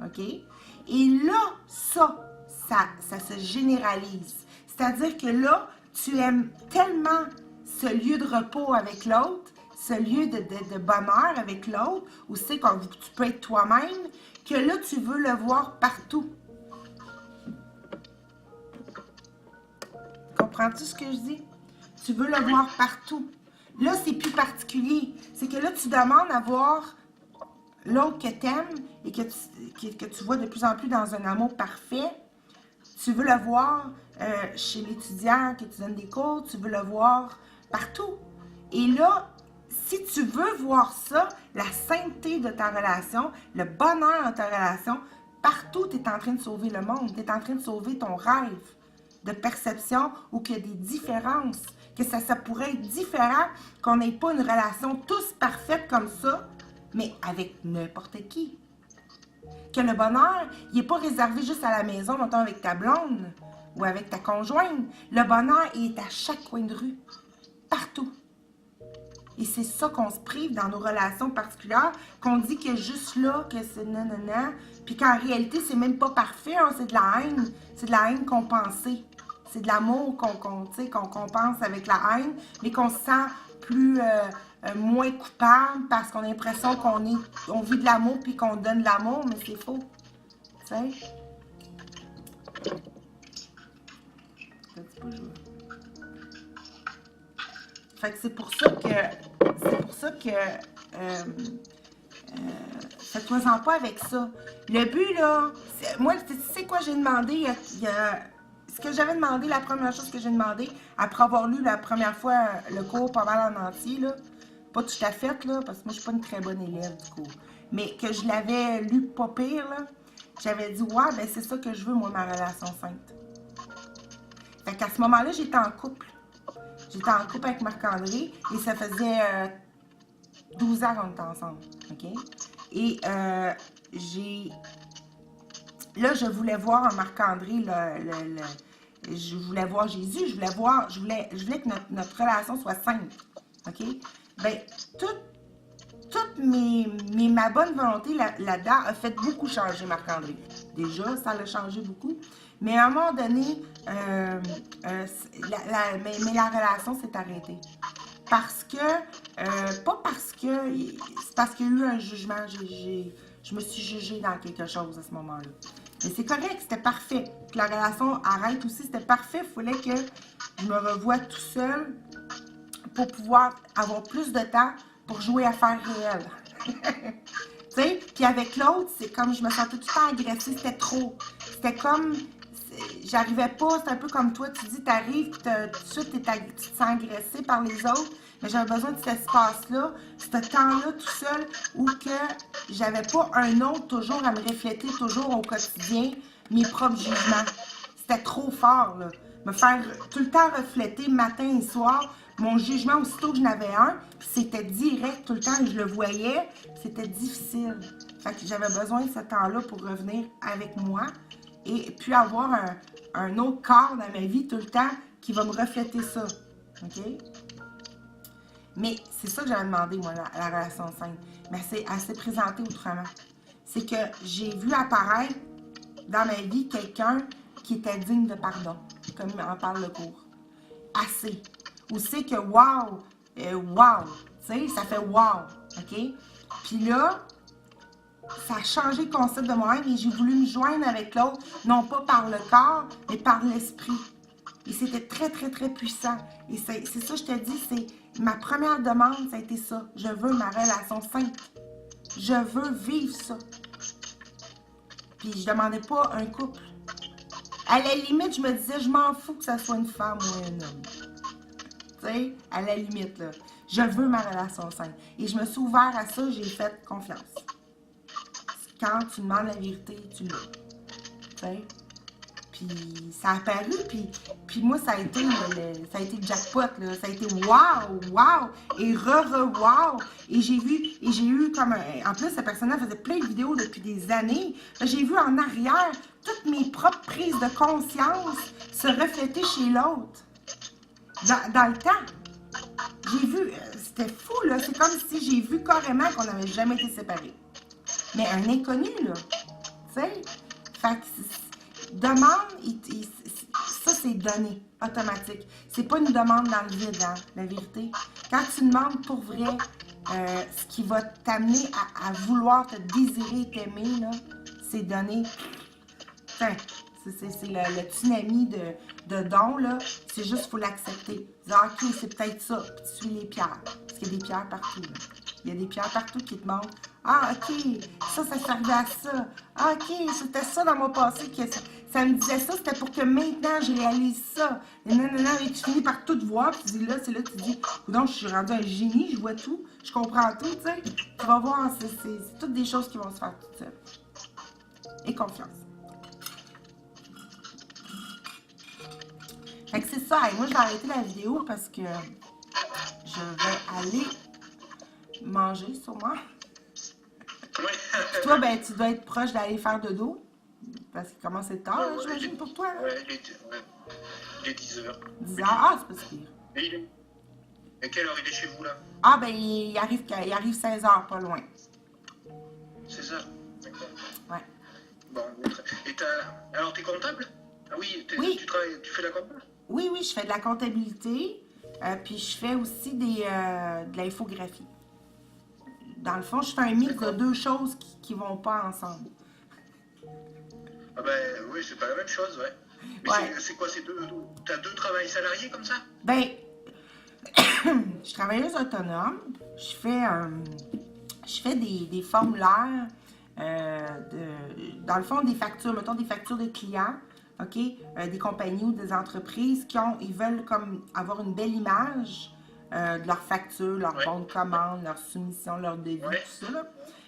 OK? Et là, ça se généralise. C'est-à-dire que là, tu aimes tellement ce lieu de repos avec l'autre, ce lieu de bonheur avec l'autre, où c'est que tu peux être toi-même, que là, tu veux le voir partout. Comprends-tu ce que je dis? Tu veux le voir partout. Là, c'est plus particulier. C'est que là, tu demandes à voir l'autre que tu aimes et que tu vois de plus en plus dans un amour parfait. Tu veux le voir chez l'étudiant que tu donnes des cours, tu veux le voir partout. Et là, si tu veux voir ça, la sainteté de ta relation, le bonheur de ta relation, partout, tu es en train de sauver le monde. Tu es en train de sauver ton rêve de perception ou qu'il y a des différences. Que ça pourrait être différent, qu'on n'ait pas une relation tous parfaite comme ça, mais avec n'importe qui. Que le bonheur, il n'est pas réservé juste à la maison, mettons avec ta blonde ou avec ta conjointe. Le bonheur, il est à chaque coin de rue. Partout. Et c'est ça qu'on se prive dans nos relations particulières, qu'on dit que juste là, que c'est nanana, puis qu'en réalité, c'est même pas parfait, hein, c'est de la haine. C'est de la haine compensée. C'est de l'amour qu'on compense avec la haine, mais qu'on se sent plus moins coupable parce qu'on a l'impression on vit de l'amour puis qu'on donne de l'amour, mais c'est faux. Tu sais? Fait que c'est pour ça que faites-toi-en pas avec ça. Le but, là, moi, tu sais quoi j'ai demandé? Ce que j'avais demandé, la première chose que j'ai demandé, après avoir lu la première fois le cours pas mal en entier, là, pas tout à fait, là, parce que moi, je suis pas une très bonne élève du cours, mais que je l'avais lu pas pire, là, j'avais dit, ouais, ben c'est ça que je veux, moi, ma relation sainte. Fait qu'à ce moment-là, j'étais en couple. J'étais en couple avec Marc-André et ça faisait 12 ans qu'on était ensemble. OK? Et là, je voulais voir en Marc-André je voulais voir Jésus, je voulais que notre relation soit sainte. OK? Ben, toute ma bonne volonté là-dedans a fait beaucoup changer Marc-André. Déjà, ça l'a changé beaucoup. Mais à un moment donné, mais la relation s'est arrêtée. Parce que, pas parce que, c'est parce qu'il y a eu un jugement. Je me suis jugée dans quelque chose à ce moment-là. Mais c'est correct, c'était parfait. Que la relation arrête aussi, c'était parfait. Il fallait que je me revoie tout seul pour pouvoir avoir plus de temps pour jouer à faire réel. Tu sais? Puis avec l'autre, c'est comme je me sentais tout le temps agressée, c'était trop. C'était comme, j'arrivais pas, c'est un peu comme toi, tu dis, t'arrives, tout de suite, tu te sens agressé par les autres. Mais j'avais besoin de cet espace-là, ce temps-là tout seul, où que j'avais pas un autre toujours à me refléter toujours au quotidien mes propres jugements. C'était trop fort, là. Me faire tout le temps refléter matin et soir mon jugement aussitôt que j'en avais un, c'était direct tout le temps et je le voyais, c'était difficile. Fait que j'avais besoin de ce temps-là pour revenir avec moi et puis avoir un autre corps dans ma vie tout le temps qui va me refléter ça. OK? Mais c'est ça que j'avais demandé, moi, la relation saine. Mais elle s'est présentée autrement. C'est que j'ai vu apparaître dans ma vie quelqu'un qui était digne de pardon, comme en parle le cours. Assez. Où c'est que wow, wow, tu sais, ça fait wow, OK? Puis là, ça a changé le concept de moi-même et j'ai voulu me joindre avec l'autre, non pas par le corps, mais par l'esprit. Et c'était très, très, très puissant. Et c'est ça, je te dis, c'est ma première demande, ça a été ça. Je veux ma relation sainte. Je veux vivre ça. Puis je demandais pas un couple. À la limite, je me disais, je m'en fous que ça soit une femme ou un homme. Tu sais, à la limite, là. Je veux ma relation saine. Et je me suis ouvert à ça, j'ai fait confiance. Quand tu demandes la vérité, tu l'as. Tu sais? Puis ça a apparu, puis moi, ça a été le jackpot, là. Ça a été wow, wow, et wow. Et j'ai eu comme en plus, cette personne-là faisait plein de vidéos depuis des années. J'ai vu en arrière toutes mes propres prises de conscience se refléter chez l'autre. Dans le temps. J'ai vu, c'était fou, là. C'est comme si j'ai vu carrément qu'on n'avait jamais été séparés. Mais un inconnu, là. Tu sais? Fait que demande, ça c'est donné, automatique. C'est pas une demande dans le vide, hein, la vérité. Quand tu demandes pour vrai ce qui va t'amener à vouloir te désirer et t'aimer, là, c'est donné. Tiens, c'est le tsunami de dons, là. C'est juste qu'il faut l'accepter. Dire, OK, c'est peut-être ça. Puis tu suis les pierres. Parce qu'il y a des pierres partout, là. Il y a des pierres partout qui te montrent. Ah, OK, ça servait à ça. Ah, OK, c'était ça dans mon passé. Que ça me disait ça, c'était pour que maintenant je réalise ça. Et non, et tu finis par tout voir. Puis tu dis là, c'est là que tu dis, donc je suis rendu un génie, je vois tout, je comprends tout, tu sais. Tu vas voir, c'est toutes des choses qui vont se faire toutes seules. Et confiance. Fait que c'est ça. Et moi, je vais arrêter la vidéo parce que je vais aller manger sûrement. Oui. Puis toi, ben, tu dois être proche d'aller faire dodo. Parce qu'il commence à être tard, j'imagine, pour toi. Oui, il est 10 heures. 10 heures, ah, c'est pas si pire. Et quelle heure il est chez vous, là? Ah, ben, il arrive 16 heures, pas loin. 16 heures? D'accord. Ouais. Bon, et alors, t'es comptable? Ah oui, oui. Tu fais la comptable? Oui, je fais de la comptabilité. Puis je fais aussi de l'infographie. Dans le fond, je fais un mix de deux choses qui vont pas ensemble. Ah ben oui, c'est pas la même chose, ouais. Mais ouais. C'est quoi, t'as deux travails salariés comme ça? Ben, je suis travailleuse autonome. Je fais des formulaires, dans le fond, des factures, mettons des factures de clients, OK? Des compagnies ou des entreprises ils veulent comme avoir une belle image de leurs factures, leurs bons de commande, leurs soumissions, leurs devis, tout ça. Là.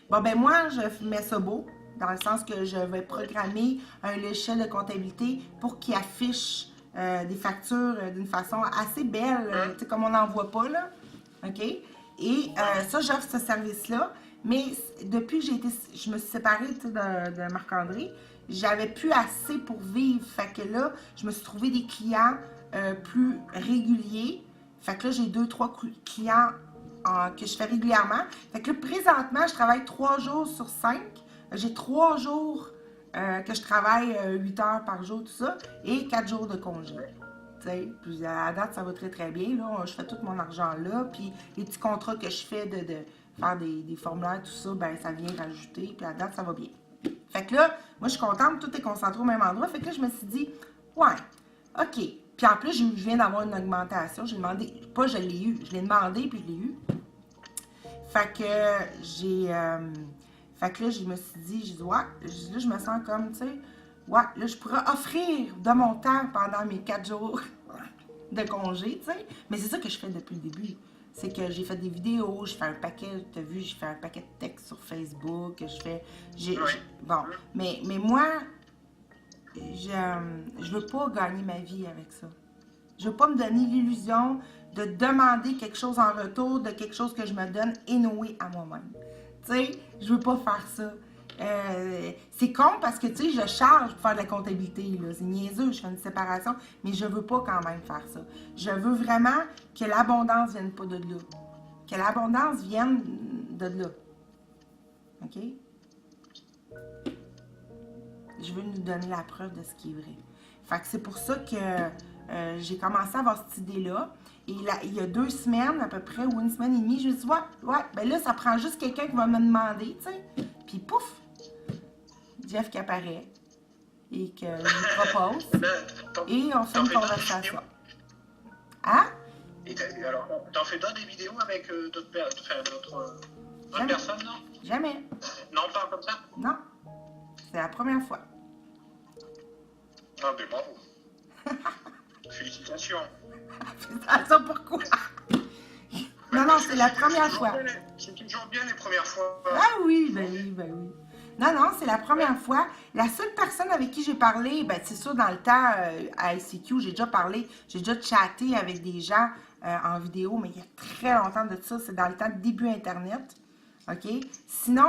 Bon, ben moi, je mets ça beau, dans le sens que je vais programmer un logiciel de comptabilité pour qu'il affiche des factures d'une façon assez belle, tu sais, comme on n'en voit pas, là. OK? Et ça, j'offre ce service-là. Mais depuis que je me suis séparée de Marc-André, j'avais plus assez pour vivre. Fait que là, je me suis trouvé des clients plus réguliers. Fait que là, j'ai 2-3 clients que je fais régulièrement. Fait que là, présentement, je travaille 3 jours sur 5. J'ai 3 jours que je travaille 8 heures par jour, tout ça, et 4 jours de congé. Puis à la date, ça va très très bien. Là. Je fais tout mon argent là. Puis les petits contrats que je fais de faire des formulaires, tout ça, ben ça vient rajouter. Puis à la date, ça va bien. Fait que là, moi, je suis contente. Tout est concentré au même endroit. Fait que là, je me suis dit, ouais, OK. Puis en plus, je viens d'avoir une augmentation. J'ai demandé, pas je l'ai eu, je l'ai demandé puis je l'ai eu. Fait que fait que là, je me suis dit, je dis, ouais, là, je me sens comme, tu sais, ouais, là, je pourrais offrir de mon temps pendant mes 4 jours de congé, tu sais. Mais c'est ça que je fais depuis le début. C'est que j'ai fait des vidéos, je fais un paquet, tu as vu, je fais un paquet de textes sur Facebook, je fais, bon, mais moi, je veux pas gagner ma vie avec ça. Je veux pas me donner l'illusion de demander quelque chose en retour de quelque chose que je me donne anyway à moi-même. Tu sais, je veux pas faire ça. C'est con parce que, tu sais, je charge pour faire de la comptabilité, là. C'est niaiseux, je fais une séparation, mais je veux pas quand même faire ça. Je veux vraiment que l'abondance vienne pas de là. Que l'abondance vienne de là. OK? Je veux nous donner la preuve de ce qui est vrai. Fait que c'est pour ça que j'ai commencé à avoir cette idée-là. Et là, il y a 2 semaines à peu près, ou 1 semaine et demie, je me suis dit, ouais, ben là, ça prend juste quelqu'un qui va me demander, tu sais. Puis pouf, Jeff qui apparaît et que je lui propose. Et on fait une conversation. Hein? Et alors, t'en fais d'autres des vidéos avec d'autres personnes, non? Jamais. Non, pas comme ça? Non. C'est la première fois. Ah, ben bravo. Félicitations. Félicitations, pourquoi? Non, c'est la première fois. C'est toujours bien les premières fois. Ah oui, ben oui. Non, c'est la première fois. La seule personne avec qui j'ai parlé, ben c'est sûr, dans le temps, à ICQ, j'ai déjà parlé, j'ai déjà chatté avec des gens en vidéo, mais il y a très longtemps de ça, c'est dans le temps de début Internet. OK? Sinon,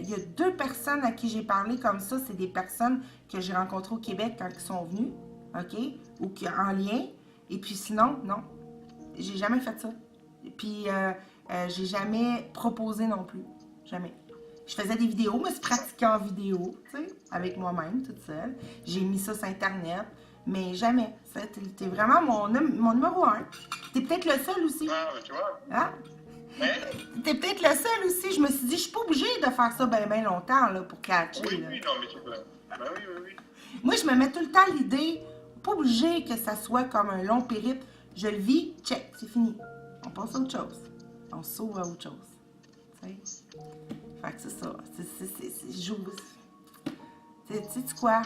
il y a 2 personnes à qui j'ai parlé comme ça, c'est des personnes que j'ai rencontrées au Québec quand ils sont venus, OK? Ou qui en lien. Et puis sinon, non. J'ai jamais fait ça. Puis, j'ai jamais proposé non plus. Jamais. Je faisais des vidéos, mais je pratiquais en vidéo, tu sais, avec moi-même, toute seule. J'ai mis ça sur Internet, mais jamais. T'es vraiment mon numéro 1. T'es peut-être le seul aussi. Ah, mais tu vois. Hein? T'es peut-être le seul aussi. Je me suis dit, je suis pas obligée de faire ça bien longtemps, là, pour catcher. Oui, là. oui, non, mais tu peux. Ben oui. Moi, je me mets tout le temps l'idée, pas obligé que ça soit comme un long périple. Je le vis, check, c'est fini. On passe à autre chose. On sauve à autre chose. Tu sais? Fait que c'est ça. Sais-tu quoi?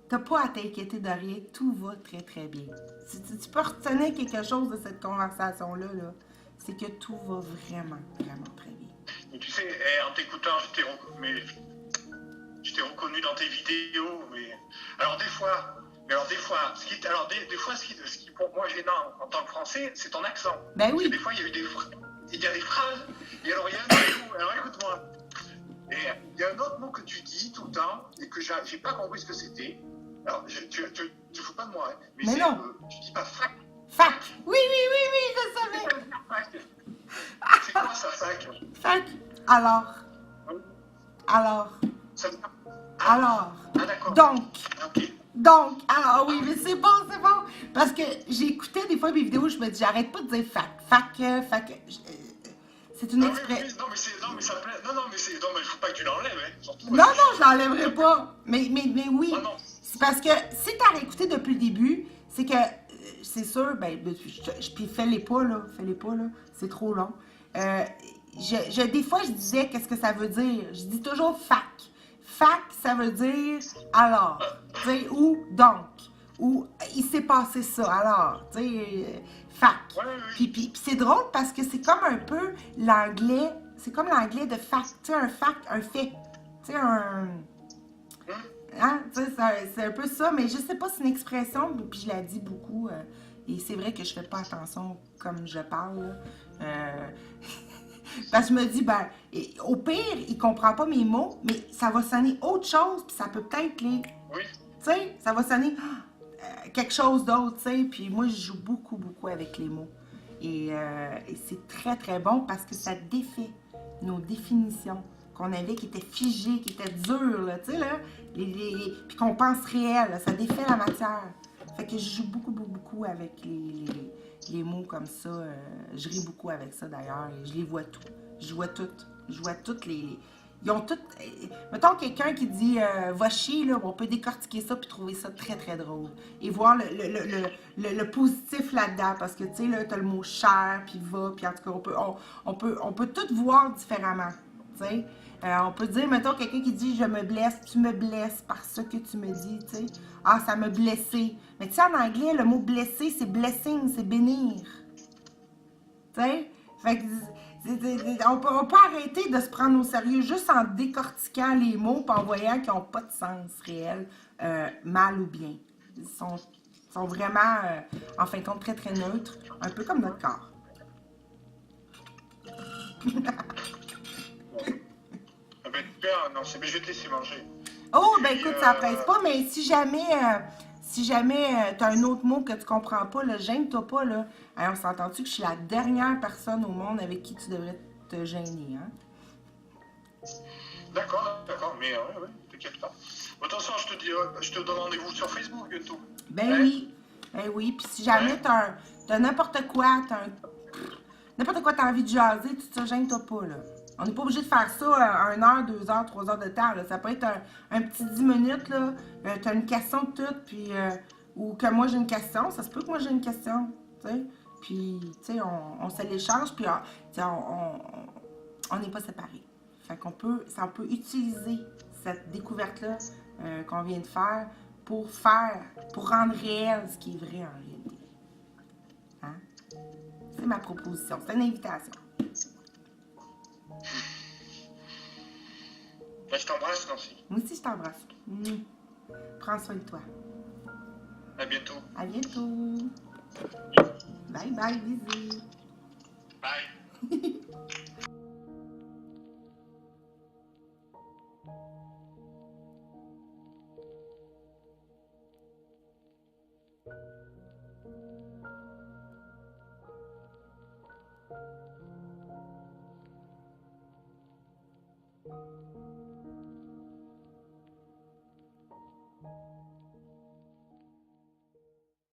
T'as pas à t'inquiéter de rien. Tout va très, très bien. Si tu peux retenir quelque chose de cette conversation-là, -là, c'est que tout va vraiment, vraiment très bien. Mais tu sais, en t'écoutant, je t'ai reconnu dans tes vidéos. Mais alors des fois, ce qui pour moi gênant en tant que Français, c'est ton accent. Ben oui. Parce que des fois, il y a des phrases, et alors il y a un mot, alors écoute-moi. Et il y a un autre mot que tu dis tout le temps, et que j'ai pas compris ce que c'était. Alors, tu te fous pas de moi, hein, mais non. Tu dis pas fac. Fac! Oui, je savais! C'est quoi ça, fac? Fac! Alors. Ah, d'accord. Donc, alors oui, mais c'est bon. Parce que j'écoutais des fois mes vidéos, je me dis, j'arrête pas de dire fac. C'est une expression. Non, mais ça plaît. Non, mais il faut pas que tu l'enlèves, hein. Surtout, non, je l'enlèverai pas. Mais oui. Ah, non. C'est parce que si t'as réécouté depuis le début, c'est que, c'est sûr, puis fais-les pas, là. C'est trop long. Des fois, je disais, qu'est-ce que ça veut dire? Je dis toujours fac. Fac, ça veut dire alors, tu sais, ou donc, ou il s'est passé ça, alors, tu sais, fac. Puis c'est drôle parce que c'est comme un peu l'anglais, c'est comme l'anglais de fac, tu sais, un fac, un fait, tu sais, Hein? Tu sais, c'est un peu ça, mais je sais pas, c'est une expression, puis je la dis beaucoup. Et c'est vrai que je fais pas attention comme je parle. Là. Euh, parce que je me dis, ben, au pire, il comprend pas mes mots, mais ça va sonner autre chose, puis ça peut peut-être les. Oui. Tu sais, ça va sonner quelque chose d'autre, tu sais. Puis moi, je joue beaucoup, beaucoup avec les mots. Et c'est très, très bon parce que ça défait nos définitions qu'on avait qui étaient figées, qui étaient dures, là, tu sais, là. Puis qu'on pense réel, là, ça défait la matière. Fait que je joue beaucoup, beaucoup, beaucoup avec les mots comme ça. Je ris beaucoup avec ça, d'ailleurs. Et je les vois tous. Je vois toutes. Je vois toutes les ils ont toutes. Mettons quelqu'un qui dit va chier, là, on peut décortiquer ça puis trouver ça très très drôle. Et voir le positif là-dedans. Parce que tu sais, là, t'as le mot cher, puis va, puis en tout cas, on peut tout voir différemment. Tu sais. On peut dire, mettons, quelqu'un qui dit je me blesse, tu me blesses par ce que tu me dis, tu sais. Ah, ça m'a blessé. Mais tu sais, en anglais, le mot blessé, c'est blessing, c'est bénir. Tu sais? Fait que on peut arrêter de se prendre au sérieux juste en décortiquant les mots et en voyant qu'ils n'ont pas de sens réel, mal ou bien. Sont vraiment, en fin de compte, très très neutres, un peu comme notre corps. Bon. Ah ben, super, non, mais je vais te laisser manger. Oh, ben Puis, écoute, ça presse pas, mais si jamais t'as un autre mot que tu comprends pas, là, gêne-toi pas, là. Hein, on s'entend-tu que je suis la dernière personne au monde avec qui tu devrais te gêner, hein? d'accord, mais ouais, t'inquiète pas. Bon, de toute façon, je te donne rendez-vous sur Facebook bientôt. Ben Hein? oui. Ben oui. Puis si Hein? jamais t'as n'importe quoi, n'importe quoi t'as envie de jaser, tu te gênes-toi pas, là. On n'est pas obligé de faire ça à 1 heure, 2 heures, 3 heures de temps, là. Ça peut être un petit 10 minutes, là. T'as une question de tout, puis... ou que moi j'ai une question. Ça se peut que moi j'ai une question, tu sais. Puis, tu sais, on se l'échange, puis tu sais, on n'est pas séparés. Fait qu'on peut, ça, on peut utiliser cette découverte-là qu'on vient de pour rendre réel ce qui est vrai en réalité. Hein? C'est ma proposition, c'est une invitation. Ben, je t'embrasse, Nancy. Moi aussi, je t'embrasse. Prends soin de toi. À bientôt. À bientôt. Bye bye, bisous. Bye.